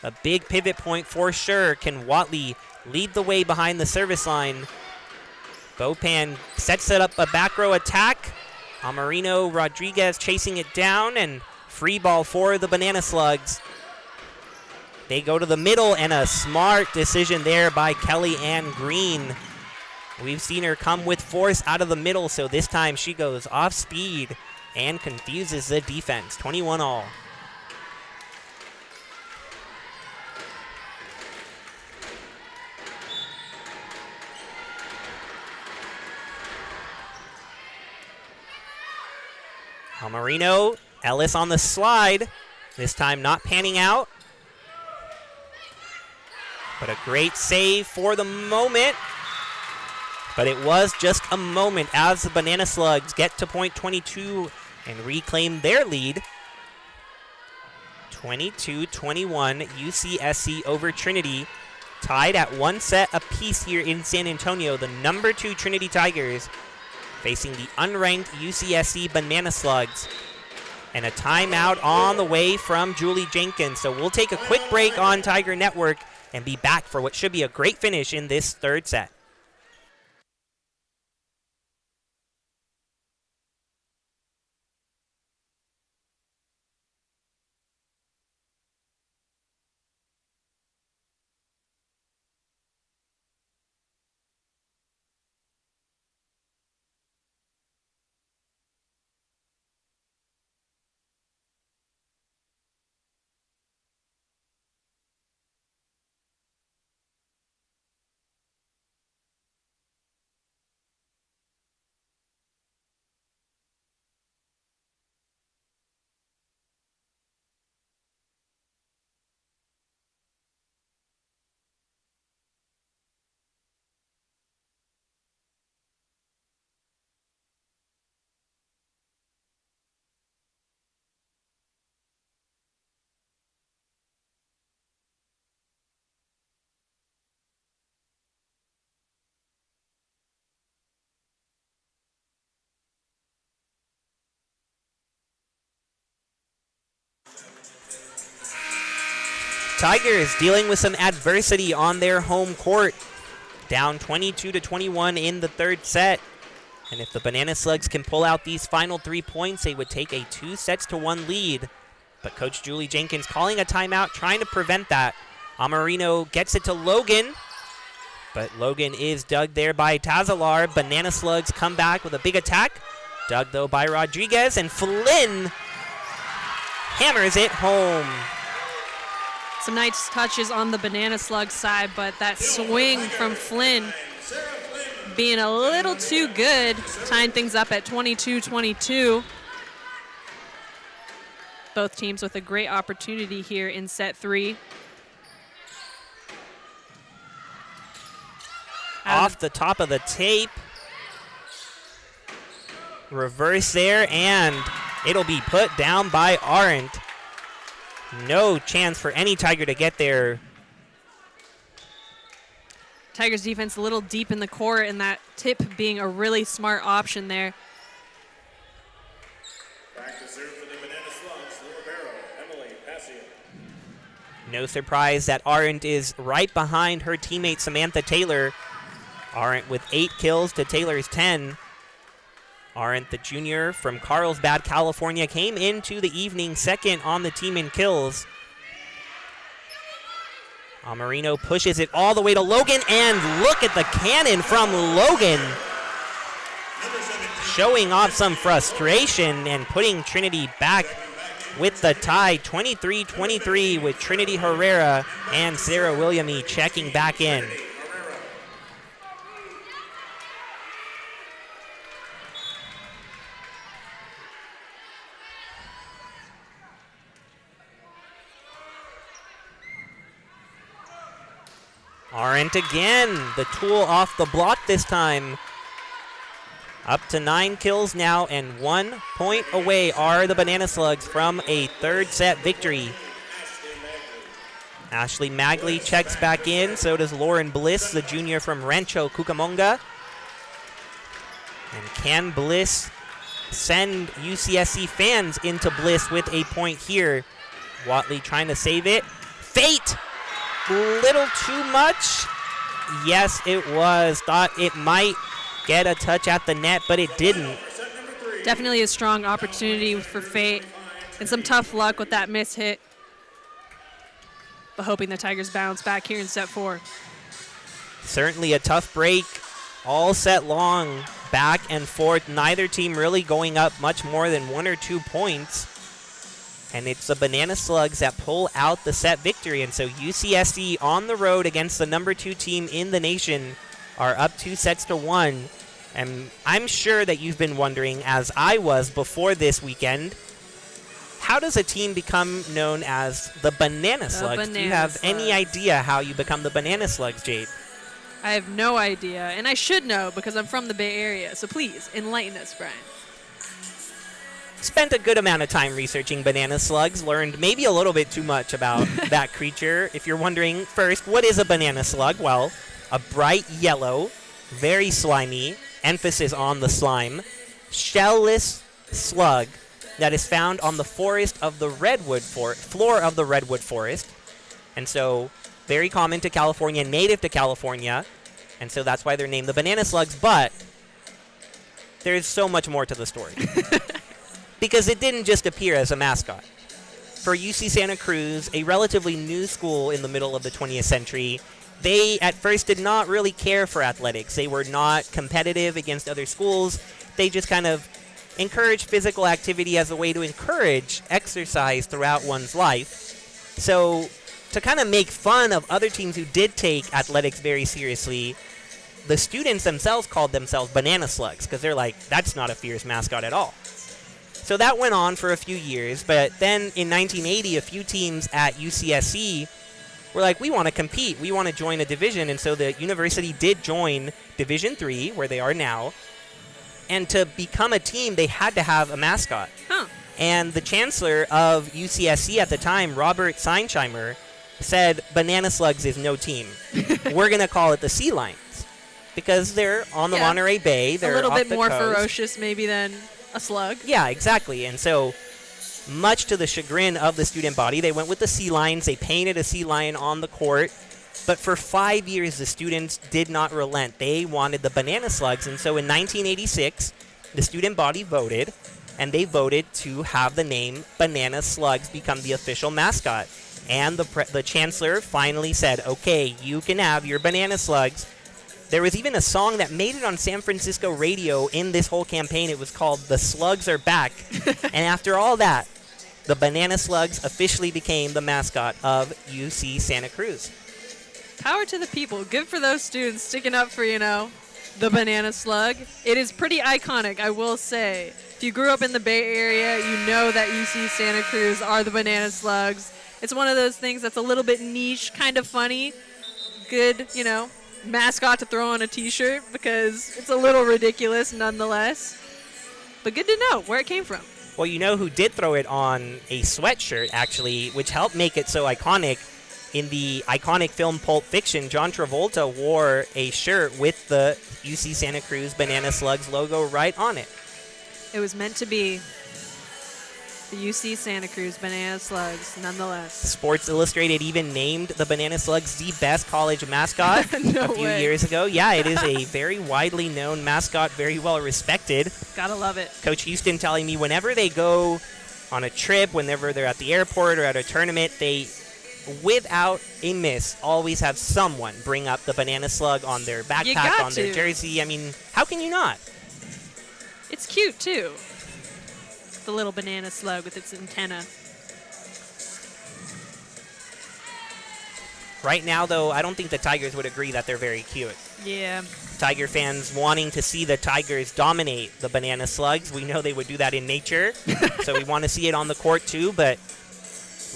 A big pivot point for sure. Can Watley lead the way behind the service line? Bopan sets it up a back row attack. Amarino, Rodriguez chasing it down, and free ball for the Banana Slugs. They go to the middle, and a smart decision there by Kelly Ann Green. We've seen her come with force out of the middle, so this time she goes off speed and confuses the defense. 21 all. Amarino, Ellis on the slide. This time not panning out. But a great save for the moment. But it was just a moment as the Banana Slugs get to point 22 and reclaim their lead. 22-21, UCSC over Trinity. Tied at 1 set apiece here in San Antonio. The number 2 Trinity Tigers facing the unranked UCSC Banana Slugs. And a timeout on the way from Julie Jenkins. So we'll take a quick break on Tiger Network and be back for what should be a great finish in this third set. Tigers dealing with some adversity on their home court. Down 22-21 in the third set. And if the Banana Slugs can pull out these final 3 points, they would take a 2-1 lead. But Coach Julie Jenkins calling a timeout, trying to prevent that. Amarino gets it to Logan, but Logan is dug there by Tazalar. Banana Slugs come back with a big attack. Dug, though, by Rodriguez, and Flynn hammers it home. Some nice touches on the Banana Slug side, but that swing from Flynn being a little too good, tying things up at 22-22. Both teams with a great opportunity here in set 3. Off the top of the tape. Reverse there, and it'll be put down by Arendt. No chance for any Tiger to get there. Tigers defense a little deep in the court, and that tip being a really smart option there. Back to serve for the Banana Slugs, libero, Emily Passio. No surprise that Arendt is right behind her teammate Samantha Taylor. Arendt with 8 kills to Taylor's 10. Arendt, the junior from Carlsbad, California, came into the evening second on the team in kills. Amarino pushes it all the way to Logan, and look at the cannon from Logan. Showing off some frustration and putting Trinity back with the tie, 23-23, with Trinity Herrera and Sarah Williamy checking back in. Arendt again, the tool off the block this time. Up to 9 kills now, and 1 point away are the Banana Slugs from a third set victory. Ashley Magley checks back in, so does Lauren Bliss, the junior from Rancho Cucamonga. And can Bliss send UCSC fans into Bliss with a point here? Watley trying to save it. Fate! Little too much. Yes, it was. Thought it might get a touch at the net, but it didn't. Definitely a strong opportunity for Fate, and some tough luck with that miss hit. But hoping the Tigers bounce back here in set 4. Certainly a tough break all set long, back and forth. Neither team really going up much more than 1 or 2 points. And it's the Banana Slugs that pull out the set victory. And so UCSC on the road against the number 2 team in the nation are up 2-1. And I'm sure that you've been wondering, as I was before this weekend, how does a team become known as the Banana Slugs? Do you have any idea how you become the Banana Slugs, Jade? I have no idea, and I should know because I'm from the Bay Area. So please, enlighten us, Brian. Spent a good amount of time researching Banana Slugs, learned maybe a little bit too much about that creature. If you're wondering, first, what is a Banana Slug? Well, a bright yellow, very slimy, emphasis on the slime, shell-less slug that is found on the forest of the redwood floor of the redwood forest. And so very common to California, native to California, and so that's why they're named the Banana Slugs. But there's so much more to the story. Because it didn't just appear as a mascot. For UC Santa Cruz, a relatively new school in the middle of the 20th century, they at first did not really care for athletics. They were not competitive against other schools. They just kind of encouraged physical activity as a way to encourage exercise throughout one's life. So to kind of make fun of other teams who did take athletics very seriously, the students themselves called themselves Banana Slugs because they're like, that's not a fierce mascot at all. So that went on for a few years, but then in 1980, a few teams at UCSC were like, we want to compete. We want to join a division, and so the university did join Division III, where they are now, and to become a team, they had to have a mascot. Huh. And the chancellor of UCSC at the time, Robert Seinsheimer, said, Banana Slugs is no team. We're going to call it the Sea Lions because they're on the Monterey Bay. They're a little off bit the more coast. ferocious maybe than a slug. Yeah, exactly. And so much to the chagrin of the student body. They went with the sea lions. They painted a sea lion on the court. But for 5 years, the students did not relent. They wanted the banana slugs. And so in 1986, the student body voted, and they voted to have the name Banana Slugs become the official mascot. And the chancellor finally said, okay, you can have your banana slugs. There was even a song that made it on San Francisco radio in this whole campaign. It was called The Slugs Are Back. And after all that, the Banana Slugs officially became the mascot of UC Santa Cruz. Power to the people. Good for those students sticking up for, the banana slug. It is pretty iconic, I will say. If you grew up in the Bay Area, you know that UC Santa Cruz are the banana slugs. It's one of those things that's a little bit niche, kind of funny. Good, mascot to throw on a t-shirt because it's a little ridiculous nonetheless. But good to know where it came from. Well, you know who did throw it on a sweatshirt, actually, which helped make it so iconic. In the iconic film Pulp Fiction, John Travolta wore a shirt with the UC Santa Cruz Banana Slugs logo right on it. It was meant to be. The UC Santa Cruz Banana Slugs, nonetheless. Sports Illustrated even named the Banana Slugs the best college mascot No a few way. years ago. Yeah, it is a very widely known mascot, very well respected. Gotta love it. Coach Houston telling me whenever they go on a trip, whenever they're at the airport or at a tournament, they, without a miss, always have someone bring up the Banana Slug on their backpack, on their jersey. I mean, how can you not? It's cute, too. The little banana slug with its antenna. Right now, though, I don't think the Tigers would agree that they're very cute. Yeah. Tiger fans wanting to see the Tigers dominate the Banana Slugs. We know they would do that in nature, so we want to see it on the court, too. But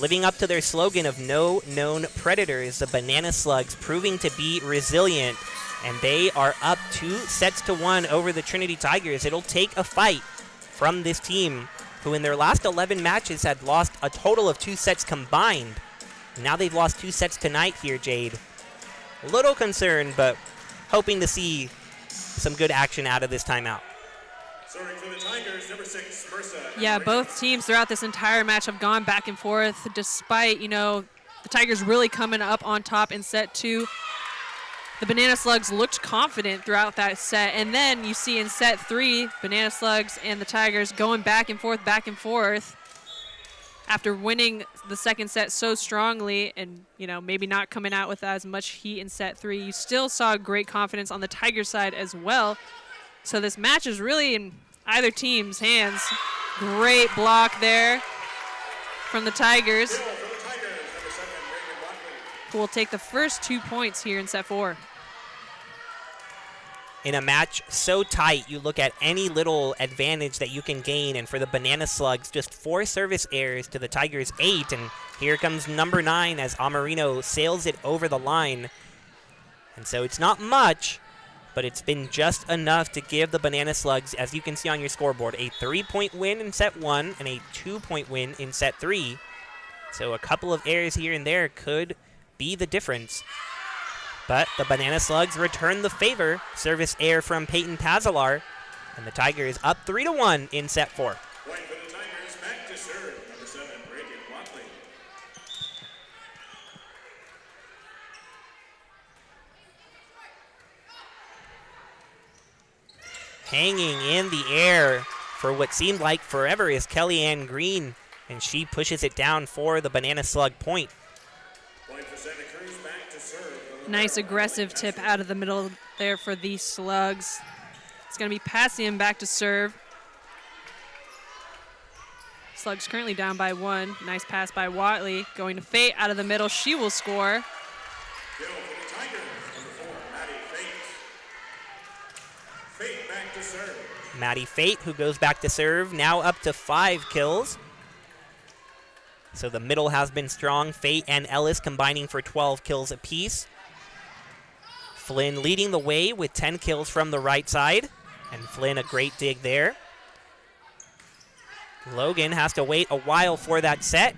living up to their slogan of no known predators, the Banana Slugs proving to be resilient, and they are up 2-1 over the Trinity Tigers. It'll take a fight from this team, who in their last 11 matches had lost a total of 2 sets combined. Now they've lost 2 sets tonight here, Jade. A little concerned, but hoping to see some good action out of this timeout. Serving for the Tigers, number 6, Mercer. Yeah, both teams throughout this entire match have gone back and forth, despite, the Tigers really coming up on top in set 2. The Banana Slugs looked confident throughout that set, and then you see in set 3, Banana Slugs and the Tigers going back and forth. After winning the second set so strongly and, maybe not coming out with as much heat in set 3, you still saw great confidence on the Tiger side as well. So this match is really in either team's hands. Great block there from the Tigers, who will take the first 2 points here in set 4. In a match so tight, you look at any little advantage that you can gain, and for the Banana Slugs, just 4 service errors to the Tigers' 8, and here comes number 9 as Amarino sails it over the line. And so it's not much, but it's been just enough to give the Banana Slugs, as you can see on your scoreboard, a 3-point win in set 1 and a 2-point win in set 3. So a couple of errors here and there could be the difference. But the Banana Slugs return the favor. Service error from Peyton Pazalar. And the Tigers up 3-1 in set 4. Point for the Tigers, back to serve, number 7, Reagan Watley. Hanging in the air for what seemed like forever is Kellyanne Green. And she pushes it down for the Banana Slug point. Point for Santa Cruz, back to serve. Nice aggressive tip out of the middle there for the Slugs. It's going to be passing him back to serve. Slugs currently down by 1. Nice pass by Watley. Going to Fate out of the middle. She will score. Kill for the Tigers, number 4, Maddie Fate. Fate back to serve. Maddie Fate, who goes back to serve, now up to 5 kills. So the middle has been strong. Fate and Ellis combining for 12 kills apiece. Flynn leading the way with 10 kills from the right side. And Flynn, a great dig there. Logan has to wait a while for that set.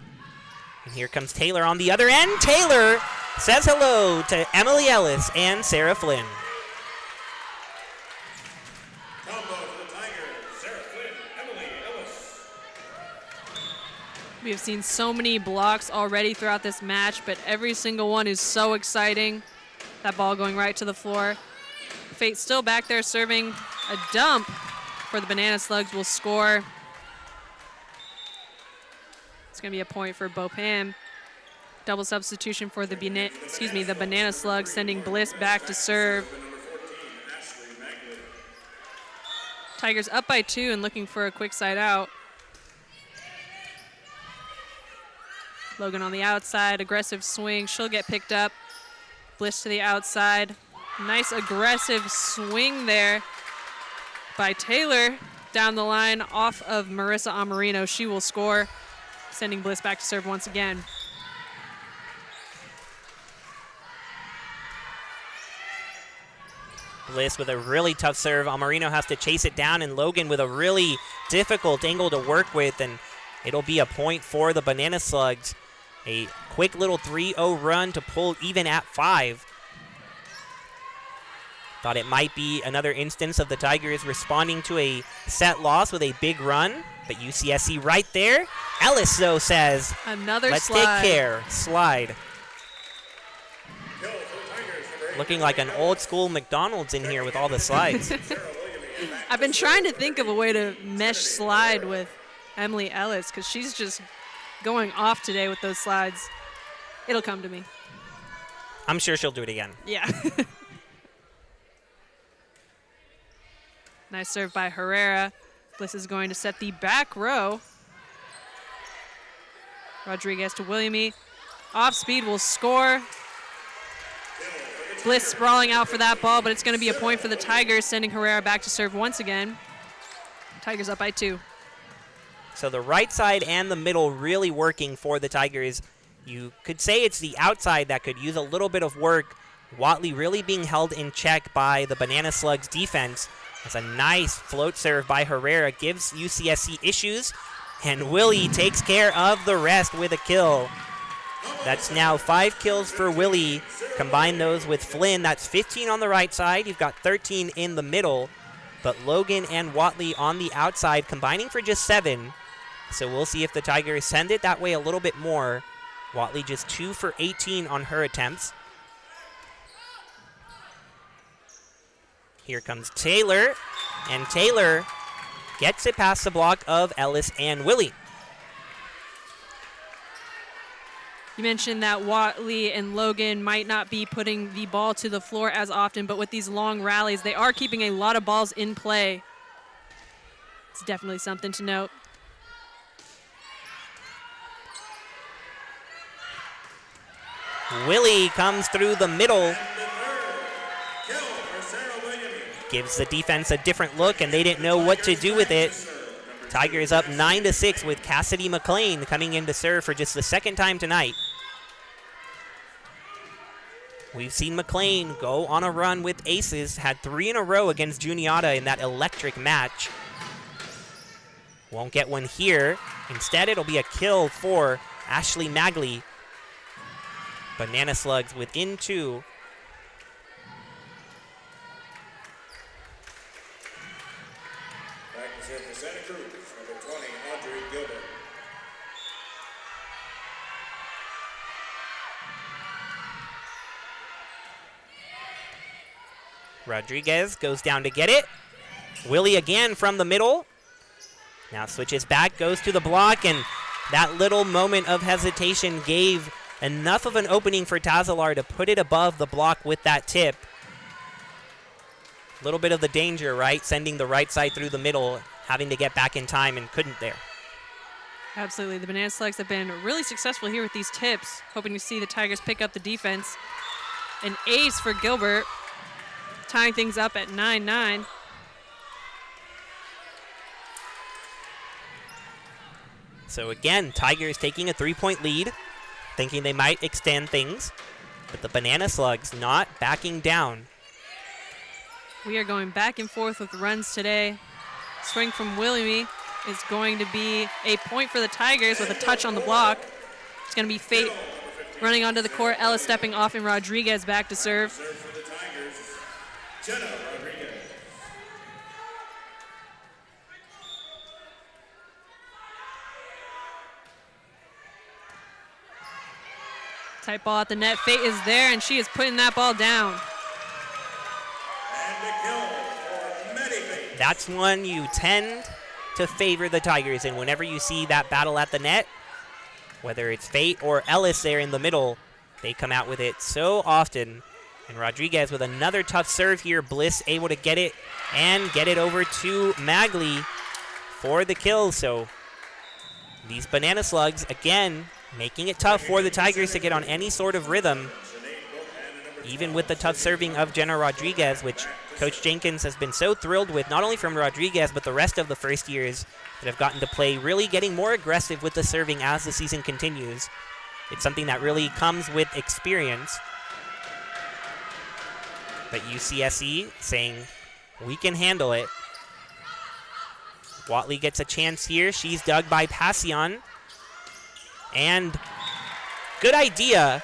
And here comes Taylor on the other end. Taylor says hello to Emily Ellis and Sarah Flynn. Combo for the Tigers, Sarah Flynn, Emily Ellis. We have seen so many blocks already throughout this match, but every single one is so exciting. That ball going right to the floor. Fate still back there serving a dump for the Banana Slugs will score. It's going to be a point for Bopam. Double substitution for the Banana Slugs, sending Bliss back to serve. Tigers up by 2 and looking for a quick side out. Logan on the outside, aggressive swing. She'll get picked up. Bliss to the outside. Nice aggressive swing there by Taylor down the line off of Marissa Amarino. She will score, sending Bliss back to serve once again. Bliss with a really tough serve. Amarino has to chase it down, and Logan with a really difficult angle to work with, and it'll be a point for the Banana Slugs. A quick little 3-0 run to pull even at 5. Thought it might be another instance of the Tigers responding to a set loss with a big run, but UCSC right there. Ellis, though, says, another let's slide. take care. Slide. Looking like an old school McDonald's in here with all the slides. I've been trying to think of a way to mesh slide with Emily Ellis because she's just going off today with those slides. It'll come to me. I'm sure she'll do it again. Yeah. Nice serve by Herrera. Bliss is going to set the back row. Rodriguez to Williamy. Off speed will score. Bliss sprawling out for that ball, but it's going to be a point for the Tigers, sending Herrera back to serve once again. Tigers up by 2. So the right side and the middle really working for the Tigers. You could say it's the outside that could use a little bit of work. Watley really being held in check by the Banana Slugs defense. As a nice float serve by Herrera gives UCSC issues, and Willie takes care of the rest with a kill. That's now 5 kills for Willie. Combine those with Flynn, that's 15 on the right side. You've got 13 in the middle, but Logan and Watley on the outside combining for just 7. So we'll see if the Tigers send it that way a little bit more. Watley just 2 for 18 on her attempts. Here comes Taylor, and Taylor gets it past the block of Ellis and Willie. You mentioned that Watley and Logan might not be putting the ball to the floor as often, but with these long rallies, they are keeping a lot of balls in play. It's definitely something to note. Willie comes through the middle. Gives the defense a different look, and they didn't know what to do with it. Tigers up 9-6 with Cassidy McLean coming in to serve for just the second time tonight. We've seen McLean go on a run with aces, had 3 in a row against Juniata in that electric match. Won't get one here. Instead, it'll be a kill for Ashley Magley. Banana Slugs within 2. Rodriguez goes down to get it. Willie again from the middle. Now switches back, goes to the block, and that little moment of hesitation gave enough of an opening for Tazalar to put it above the block with that tip. A little bit of the danger, right? Sending the right side through the middle, having to get back in time and couldn't there. Absolutely. The Banana Slugs have been really successful here with these tips, hoping to see the Tigers pick up the defense. An ace for Gilbert, tying things up at 9-9. So again, Tigers taking a 3-point lead, thinking they might extend things, but the Banana Slugs not backing down. We are going back and forth with runs today. Swing from Williamy is going to be a point for the Tigers with a touch on the block. It's going to be Fate running onto the court. Ellis stepping off, and Rodriguez back to serve. Tight ball at the net. Fate is there, and she is putting that ball down. That's one you tend to favor the Tigers in. Whenever you see that battle at the net, whether it's Fate or Ellis there in the middle, they come out with it so often. And Rodriguez with another tough serve here. Bliss able to get it and get it over to Magley for the kill. So these Banana Slugs, again, making it tough for the Tigers to get on any sort of rhythm, even with the tough serving of Jenna Rodriguez, which Coach Jenkins has been so thrilled with, not only from Rodriguez, but the rest of the first years that have gotten to play, really getting more aggressive with the serving as the season continues. It's something that really comes with experience. But UCSC saying, we can handle it. Watley gets a chance here. She's dug by Passion. And good idea.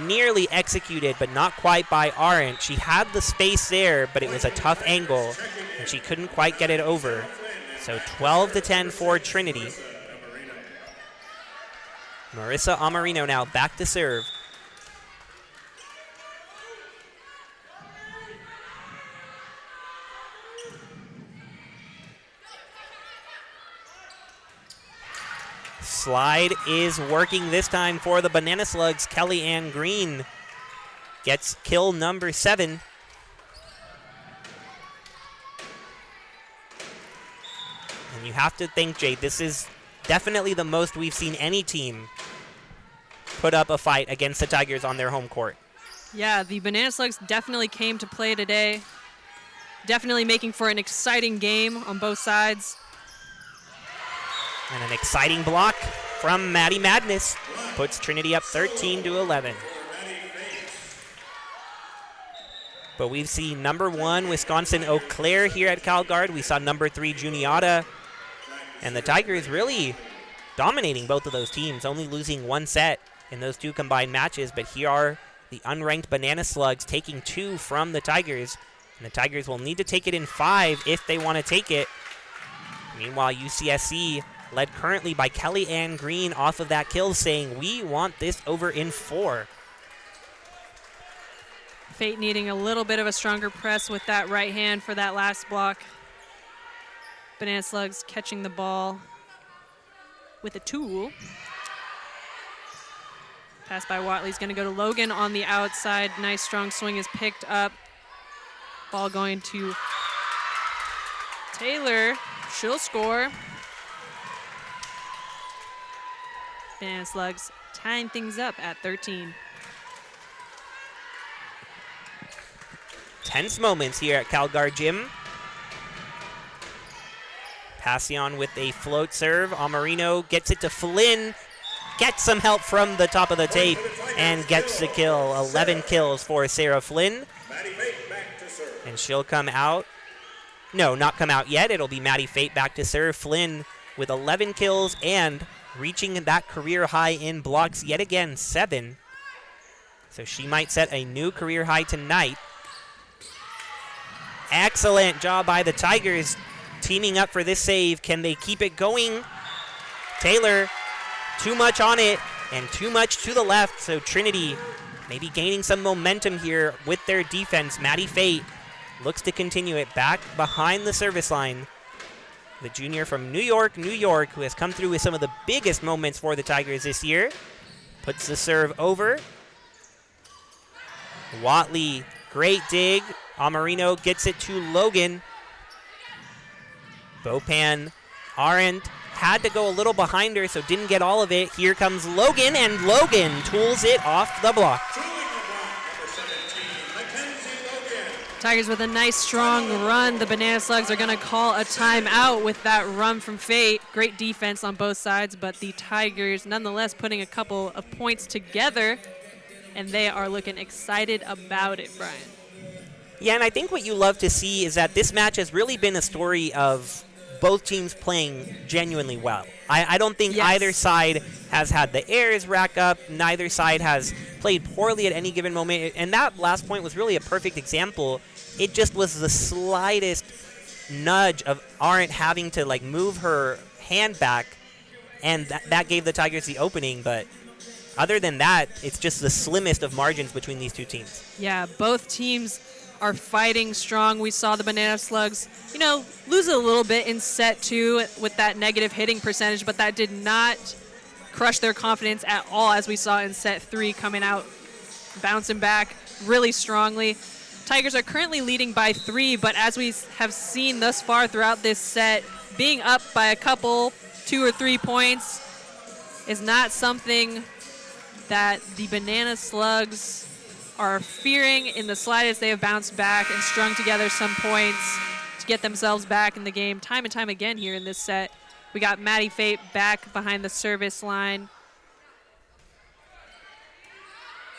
Nearly executed, but not quite by Arendt. She had the space there, but it was a tough angle, and she couldn't quite get it over. So 12-10 for Trinity. Marissa Amarino now back to serve. Slide is working this time for the Banana Slugs. Kelly Ann Green gets kill number 7. And you have to think, Jade, this is definitely the most we've seen any team put up a fight against the Tigers on their home court. Yeah, the Banana Slugs definitely came to play today. Definitely making for an exciting game on both sides. And an exciting block from Maddie Madness puts Trinity up 13-11. But we've seen number 1 Wisconsin Eau Claire here at CalGuard. We saw number 3 Juniata. And the Tigers really dominating both of those teams, only losing 1 set in those 2 combined matches. But here are the unranked Banana Slugs taking 2 from the Tigers. And the Tigers will need to take it in 5 if they want to take it. Meanwhile, UCSC led currently by Kelly Ann Green off of that kill, saying, we want this over in 4. Fate needing a little bit of a stronger press with that right hand for that last block. Banana Slugs catching the ball with a tool. Pass by Watley's going to go to Logan on the outside. Nice strong swing is picked up. Ball going to Taylor. She'll score. Banana Slugs tying things up at 13. Tense moments here at CalGuard Gym. Passion with a float serve. Amarino gets it to Flynn. Gets some help from the top of the tape and gets the kill. 11 kills for Sarah Flynn. And she'll come out. No, not come out yet. It'll be Maddie Fate back to serve. Flynn with 11 kills and reaching that career high in blocks yet again, 7. So she might set a new career high tonight. Excellent job by the Tigers teaming up for this save. Can they keep it going? Taylor, too much on it and too much to the left. So Trinity maybe gaining some momentum here with their defense. Maddie Fate looks to continue it back behind the service line. The junior from New York, who has come through with some of the biggest moments for the Tigers this year, puts the serve over. Watley, great dig. Amarino gets it to Logan. Bopan Arendt had to go a little behind her, so didn't get all of it. Here comes Logan, and Logan tools it off the block. Tigers with a nice strong run. The Banana Slugs are going to call a timeout with that run from Fate. Great defense on both sides, but the Tigers nonetheless putting a couple of points together, and they are looking excited about it, Brian. Yeah, and I think what you love to see is that this match has really been a story of both teams playing genuinely well. I don't think either side has had the errors rack up. Neither side has played poorly at any given moment. And that last point was really a perfect example. It just was the slightest nudge of Arendt having to move her hand back, and that gave the Tigers the opening. But other than that, it's just the slimmest of margins between these two teams. Yeah, both teams are fighting strong. We saw the Banana Slugs, lose a little bit in set 2 with that negative hitting percentage, but that did not crush their confidence at all, as we saw in set 3, coming out, bouncing back really strongly. Tigers are currently leading by 3, but as we have seen thus far throughout this set, being up by a couple, 2 or 3 points, is not something that the Banana Slugs are fearing in the slightest. They have bounced back and strung together some points to get themselves back in the game time and time again here in this set. We got Maddie Fate back behind the service line.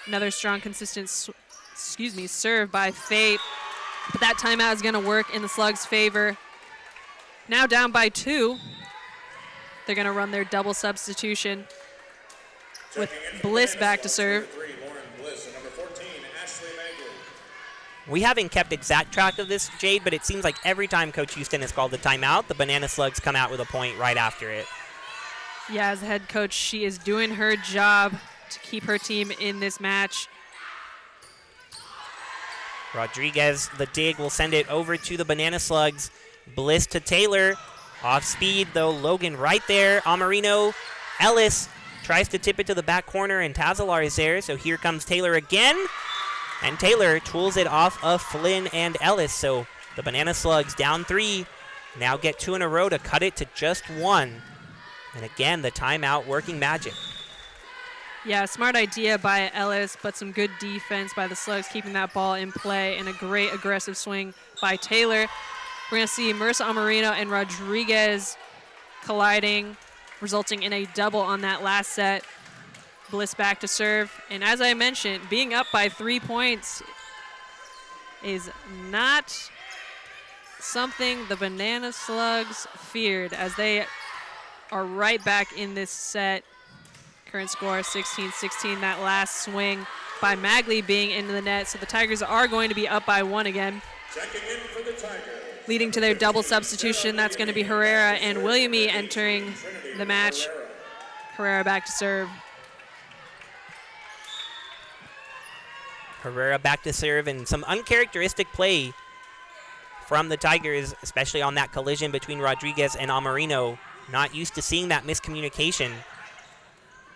Another strong, consistent serve by Fate. But that timeout is going to work in the Slugs' favor. Now down by 2. They're going to run their double substitution with Bliss back to serve. We haven't kept exact track of this, Jade, but it seems like every time Coach Houston has called the timeout, the Banana Slugs come out with a point right after it. Yeah, as the head coach, she is doing her job to keep her team in this match. Rodriguez, the dig, will send it over to the Banana Slugs. Bliss to Taylor. Off speed, though. Logan right there. Amarino. Ellis tries to tip it to the back corner, and Tazalar is there. So here comes Taylor again. And Taylor tools it off of Flynn and Ellis. So the Banana Slugs down 3. Now get 2 in a row to cut it to just 1. And again, the timeout working magic. Yeah, smart idea by Ellis, but some good defense by the Slugs, keeping that ball in play, and a great aggressive swing by Taylor. We're going to see Marissa Amarino and Rodriguez colliding, resulting in a double on that last set. Bliss back to serve. And as I mentioned, being up by 3 points is not something the Banana Slugs feared, as they are right back in this set. Current score 16-16. That last swing by Magley being into the net. So the Tigers are going to be up by 1 again. Checking in for the Tigers. Leading to their double substitution. That's going to be Herrera and Williamy entering the match. Herrera back to serve. Herrera back to serve, and some uncharacteristic play from the Tigers, especially on that collision between Rodriguez and Amarino. Not used to seeing that miscommunication.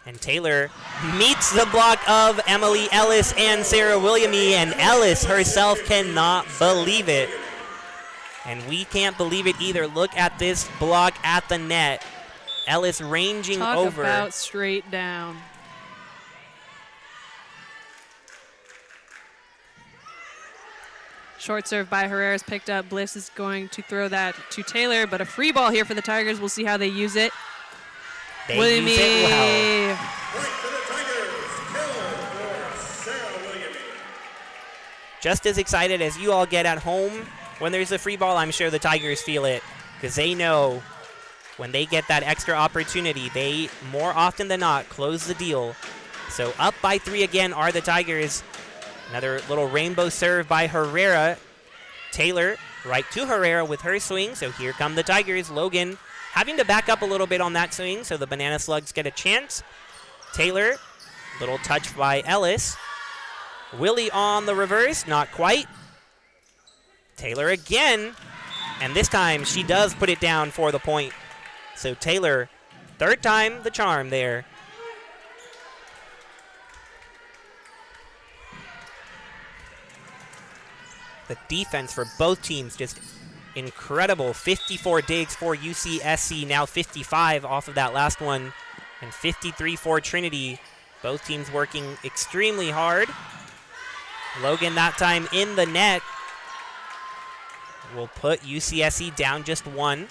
And Taylor meets the block of Emily Ellis and Sarah Williamy, and Ellis herself cannot believe it. And we can't believe it either. Look at this block at the net. Ellis ranging over. Talk about straight down. Short serve by Herrera is picked up. Bliss is going to throw that to Taylor, but a free ball here for the Tigers. We'll see how they use it. They use it well. Point for the Tigers. Kill for Sarah Williamy. Just as excited as you all get at home when there's a free ball, I'm sure the Tigers feel it, because they know when they get that extra opportunity, they more often than not close the deal. So up by 3 again are the Tigers. Another little rainbow serve by Herrera. Taylor right to Herrera with her swing. So here come the Tigers. Logan having to back up a little bit on that swing, so the Banana Slugs get a chance. Taylor, little touch by Ellis. Willie on the reverse, not quite. Taylor again, and this time she does put it down for the point. So Taylor, third time the charm there. The defense for both teams just incredible. 54 digs for UCSC, now 55 off of that last one, and 53 for Trinity. Both teams working extremely hard. Logan that time in the net will put UCSC down just 1.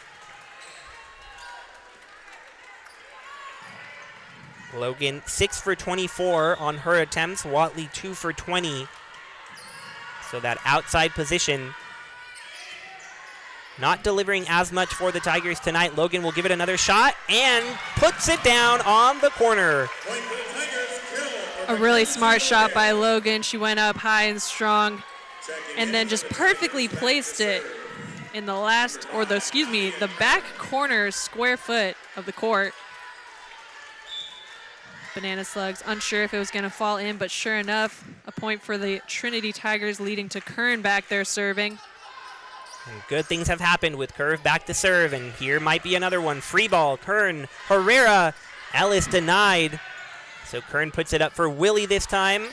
Logan 6 for 24 on her attempts. Watley 2 for 20. So that outside position not delivering as much for the Tigers tonight. Logan will give it another shot and puts it down on the corner. A really smart shot by Logan. She went up high and strong and then just perfectly placed it in the the back corner square foot of the court. Banana Slugs unsure if it was going to fall in, but sure enough, a point for the Trinity Tigers, leading to Kern back there serving. And good things have happened with Curve back to serve, and here might be another one. Free ball, Kern, Herrera, Ellis denied. So Kern puts it up for Willie this time.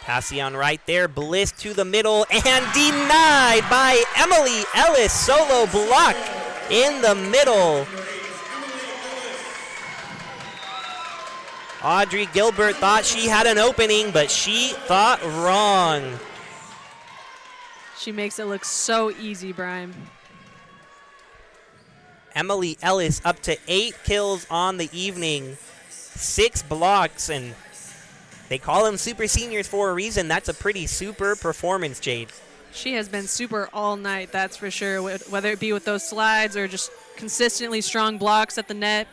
Passion right there, Bliss to the middle, and denied by Emily Ellis. Solo block in the middle. Audrey Gilbert thought she had an opening, but she thought wrong. She makes it look so easy, Brian. Emily Ellis up to 8 kills on the evening, 6 blocks, and they call them super seniors for a reason. That's a pretty super performance, Jade. She has been super all night, that's for sure, whether it be with those slides or just consistently strong blocks at the net.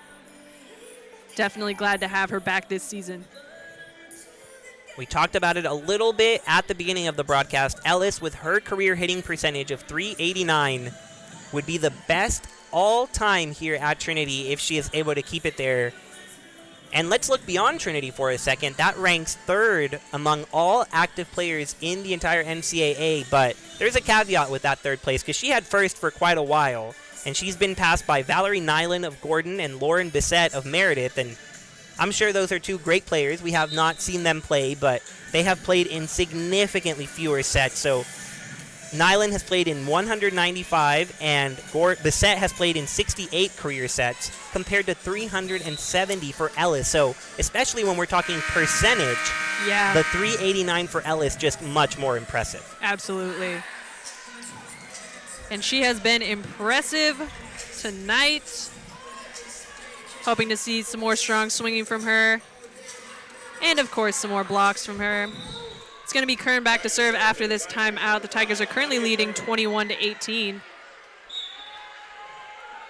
Definitely glad to have her back this season. We talked about it a little bit at the beginning of the broadcast. Ellis, with her career hitting percentage of .389, would be the best all-time here at Trinity if she is able to keep it there. And let's look beyond Trinity for a second. That ranks 3rd among all active players in the entire NCAA, but there's a caveat with that 3rd place because she had 1st for quite a while, and she's been passed by Valerie Nyland of Gordon and Lauren Bissett of Meredith, and I'm sure those are 2 great players. We have not seen them play, but they have played in significantly fewer sets. So Nyland has played in 195, and Bissett has played in 68 career sets, compared to 370 for Ellis. So especially when we're talking percentage, yeah, the .389 for Ellis just much more impressive. Absolutely. And she has been impressive tonight. Hoping to see some more strong swinging from her. And, of course, some more blocks from her. It's going to be Kern back to serve after this timeout. The Tigers are currently leading 21-18.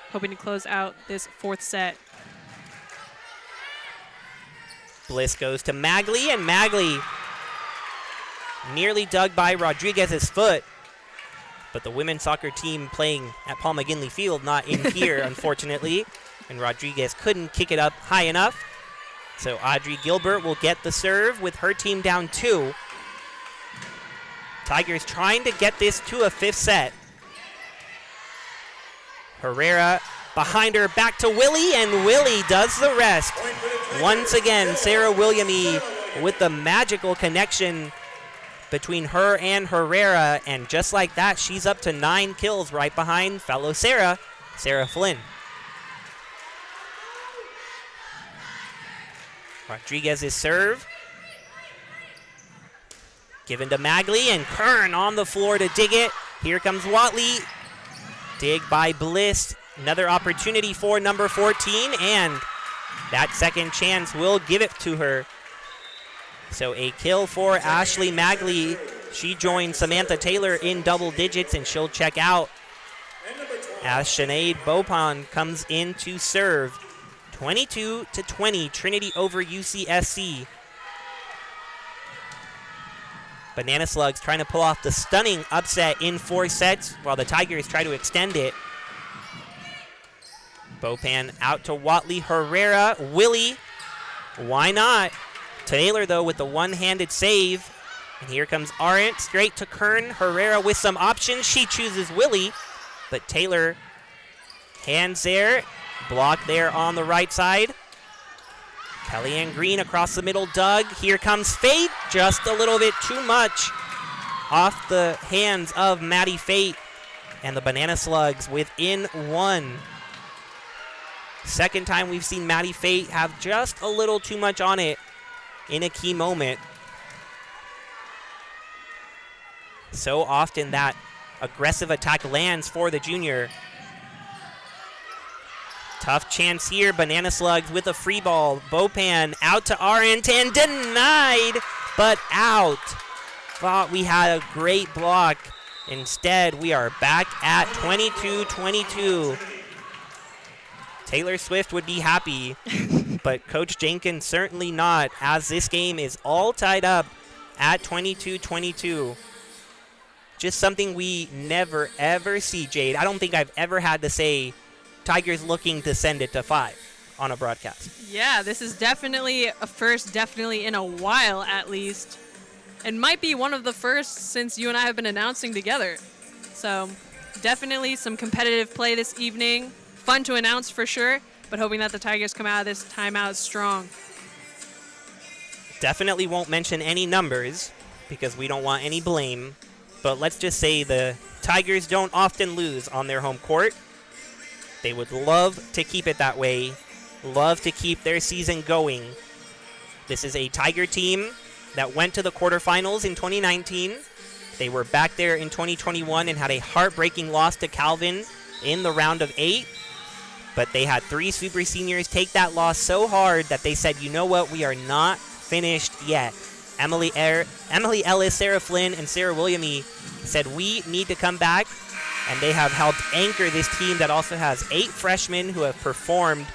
Hoping to close out this 4th set. Bliss goes to Magley, and Magley nearly dug by Rodriguez's foot. But the women's soccer team playing at Paul McGinley Field, not in here, unfortunately. And Rodriguez couldn't kick it up high enough. So Audrey Gilbert will get the serve with her team down 2. Tigers trying to get this to a 5th set. Herrera behind her, back to Willie, and Willie does the rest. Once again, Sarah Williamy with the magical connection between her and Herrera, and just like that, she's up to 9 kills right behind fellow Sarah Flynn. Rodriguez's serve. Given to Magley, and Kern on the floor to dig it. Here comes Watley. Dig by Bliss. Another opportunity for number 14, and that second chance will give it to her. So a kill for Ashley Magley. She joins Samantha Taylor in double digits, and she'll check out as Sinead Bopon comes in to serve. 22-20, Trinity over UCSC. Banana Slugs trying to pull off the stunning upset in 4 sets while the Tigers try to extend it. Bopan out to Watley, Herrera, Willie. Why not? Taylor, though, with the one-handed save. And here comes Arendt straight to Kern. Herrera with some options. She chooses Willie, but Taylor hands there. Block there on the right side. Kellyanne Green across the middle dug. Here comes Fate. Just a little bit too much off the hands of Maddie Fate. And the Banana Slugs within 1. Second time we've seen Maddie Fate have just a little too much on it in a key moment. So often that aggressive attack lands for the junior. Tough chance here. Banana Slugs with a free ball. Bopan out to Arendt and denied, but out. Thought we had a great block. Instead, we are back at 22-22. Taylor Swift would be happy, but Coach Jenkins certainly not, as this game is all tied up at 22-22. Just something we never, ever see, Jade. I don't think I've ever had to say Tigers looking to send it to 5. on a broadcast. Yeah, this is definitely a first, definitely in a while at least. And might be one of the first since you and I have been announcing together. So definitely some competitive play this evening. Fun to announce for sure, but hoping that the Tigers come out of this timeout strong. Definitely won't mention any numbers because we don't want any blame. But let's just say the Tigers don't often lose on their home court. They would love to keep it that way, love to keep their season going. This is a Tiger team that went to the quarterfinals in 2019. They were back there in 2021 and had a heartbreaking loss to Calvin in the round of 8. But they had 3 super seniors take that loss so hard that they said, you know what, we are not finished yet. Emily Ellis, Sarah Flynn, and Sarah Williamy said we need to come back, and they have helped anchor this team that also has 8 freshmen who have performed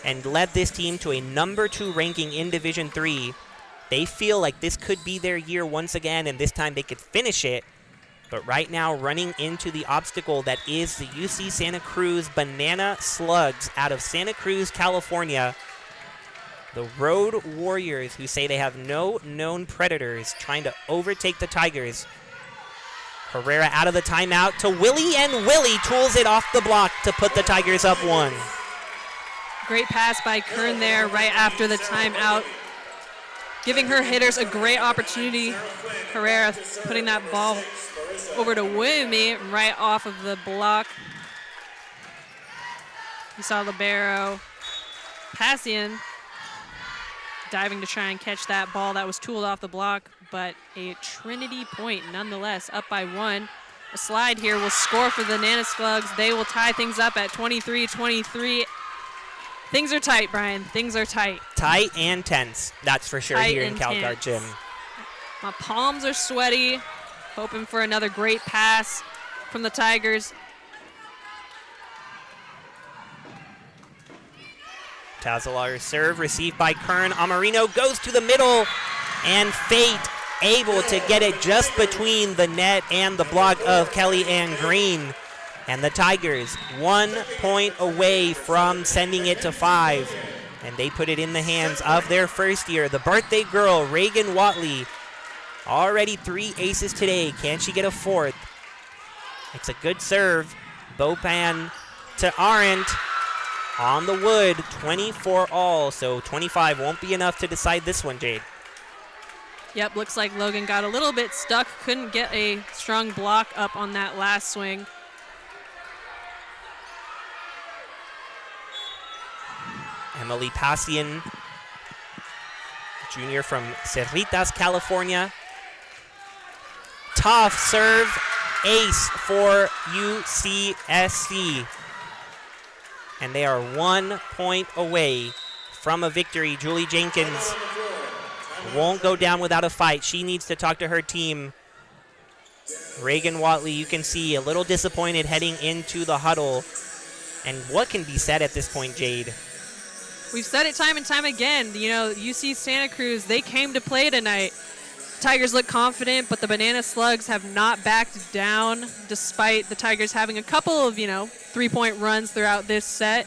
and led this team to a number 2 ranking in Division III. They feel like this could be their year once again, and this time they could finish it. But right now, running into the obstacle that is the UC Santa Cruz Banana Slugs out of Santa Cruz, California. The Road Warriors, who say they have no known predators, trying to overtake the Tigers. Herrera out of the timeout to Willie, and Willie tools it off the block to put the Tigers up 1. Great pass by Kern there right after the timeout, giving her hitters a great opportunity. Herrera putting that ball over to Williamy right off of the block. You saw Libero Passian diving to try and catch that ball that was tooled off the block, but a Trinity point nonetheless, up by 1. A slide here will score for the Nana Slugs. They will tie things up at 23-23. Things are tight, Brian. Things are tight. Tight and tense, that's for sure, Tight here in and CalGuard tense. Gym. My palms are sweaty, hoping for another great pass from the Tigers. Tazalar's serve received by Kern. Amarino goes to the middle, and Fate able to get it just between the net and the block of Kelly Ann Green. And the Tigers 1 point away from sending it to 5. And they put it in the hands of their first year, the birthday girl, Reagan Watley. Already 3 aces today. Can she get a 4th? It's a good serve. Bopan to Arendt. On the wood, 24 all, so 25 won't be enough to decide this one, Jade. Yep, looks like Logan got a little bit stuck, couldn't get a strong block up on that last swing. Emily Passian, junior from Cerritas, California. Tough serve, ace for UCSC. And they are 1 point away from a victory. Julie Jenkins won't go down without a fight. She needs to talk to her team. Reagan Watley, you can see, a little disappointed heading into the huddle. And what can be said at this point, Jade? We've said it time and time again. You know, UC Santa Cruz, they came to play tonight. Tigers look confident, but the Banana Slugs have not backed down despite the Tigers having a couple of, 3-point runs throughout this set.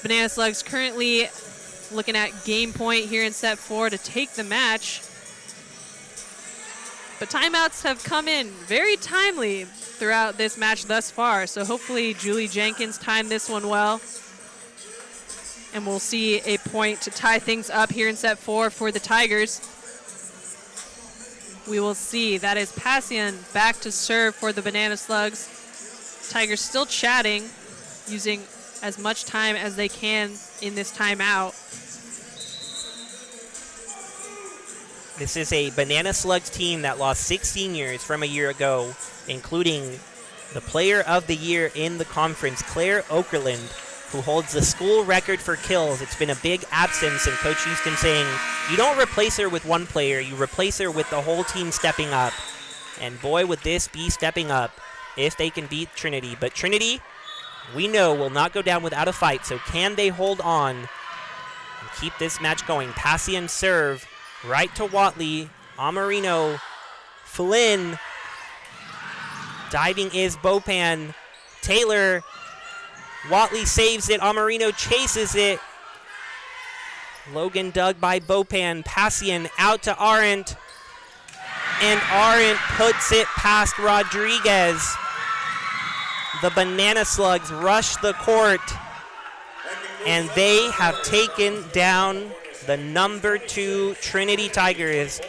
Banana Slugs currently looking at game point here in set 4 to take the match. But timeouts have come in very timely throughout this match thus far, so hopefully Julie Jenkins timed this one well. And we'll see a point to tie things up here in set 4 for the Tigers. We will see. That is Passian back to serve for the Banana Slugs. Tigers still chatting, using as much time as they can in this timeout. This is a Banana Slugs team that lost 6 seniors from a year ago, including the player of the year in the conference, Claire Okerlund, who holds the school record for kills. It's been a big absence, and Coach Houston saying, you don't replace her with one player, you replace her with the whole team stepping up. And boy, would this be stepping up if they can beat Trinity. But Trinity, we know, will not go down without a fight, so can they hold on and keep this match going? Passian serve, right to Watley, Amarino, Flynn, diving is Bopan, Taylor Watley saves it. Amarino chases it. Logan dug by Bopan. Passian out to Arendt. And Arendt puts it past Rodriguez. The Banana Slugs rush the court. And they have taken down the number 2 Trinity Tigers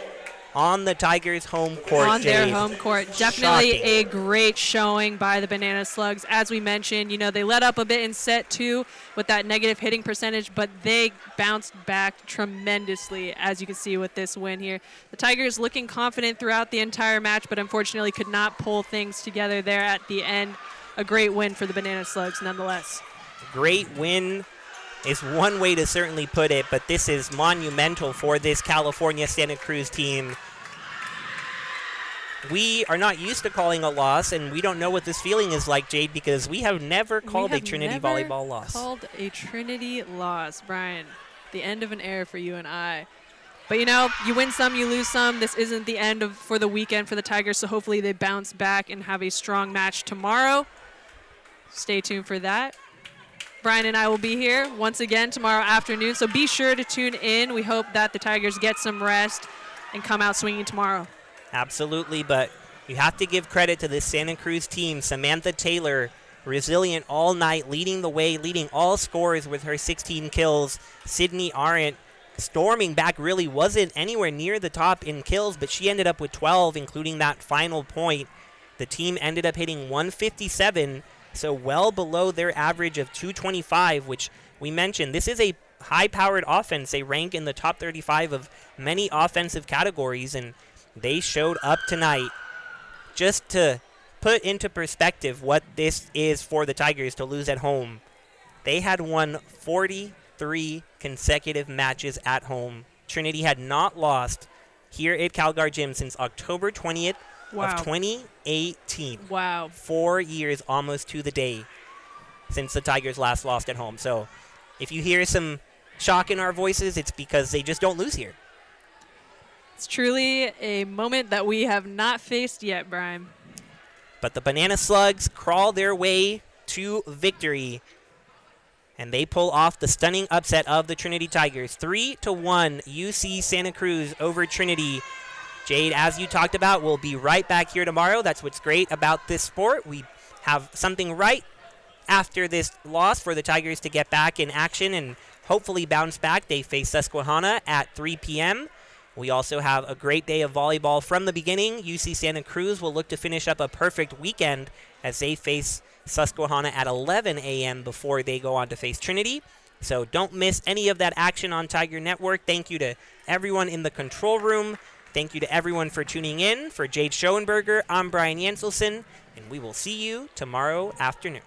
on the Tigers' home court. On their Jade. home court. Definitely Shocking. a great showing by the Banana Slugs. As we mentioned, they let up a bit in set 2 with that negative hitting percentage, but they bounced back tremendously, as you can see with this win here. The Tigers looking confident throughout the entire match, but unfortunately could not pull things together there at the end. A great win for the Banana Slugs nonetheless. Great win is one way to certainly put it, but this is monumental for this California Santa Cruz team. We are not used to calling a loss, and we don't know what this feeling is like, Jade, because we have never called a Trinity volleyball loss. Called a Trinity loss, Brian. The end of an era for you and I. But you win some, you lose some. This isn't the end for the weekend for the Tigers, so hopefully they bounce back and have a strong match tomorrow. Stay tuned for that. Brian and I will be here once again tomorrow afternoon, so be sure to tune in. We hope that the Tigers get some rest and come out swinging tomorrow. Absolutely, but you have to give credit to this Santa Cruz team. Samantha Taylor, resilient all night, leading the way, leading all scores with her 16 kills. Sydney Arendt storming back, really wasn't anywhere near the top in kills, but she ended up with 12, including that final point. The team ended up hitting 157, so well below their average of 225, which we mentioned. This is a high-powered offense. They rank in the top 35 of many offensive categories, and they showed up tonight. Just to put into perspective what this is for the Tigers to lose at home, they had won 43 consecutive matches at home. Trinity had not lost here at Calgar Gym since October 20th of 2018. Wow. 4 years almost to the day since the Tigers last lost at home. So if you hear some shock in our voices, it's because they just don't lose here. It's truly a moment that we have not faced yet, Brian. But the Banana Slugs crawl their way to victory, and they pull off the stunning upset of the Trinity Tigers. 3-1 UC Santa Cruz over Trinity. Jade, as you talked about, we'll be right back here tomorrow. That's what's great about this sport. We have something right after this loss for the Tigers to get back in action and hopefully bounce back. They face Susquehanna at 3 p.m. We also have a great day of volleyball from the beginning. UC Santa Cruz will look to finish up a perfect weekend as they face Susquehanna at 11 a.m. before they go on to face Trinity. So don't miss any of that action on Tiger Network. Thank you to everyone in the control room. Thank you to everyone for tuning in. For Jade Schoenberger, I'm Brian Yanselson, and we will see you tomorrow afternoon.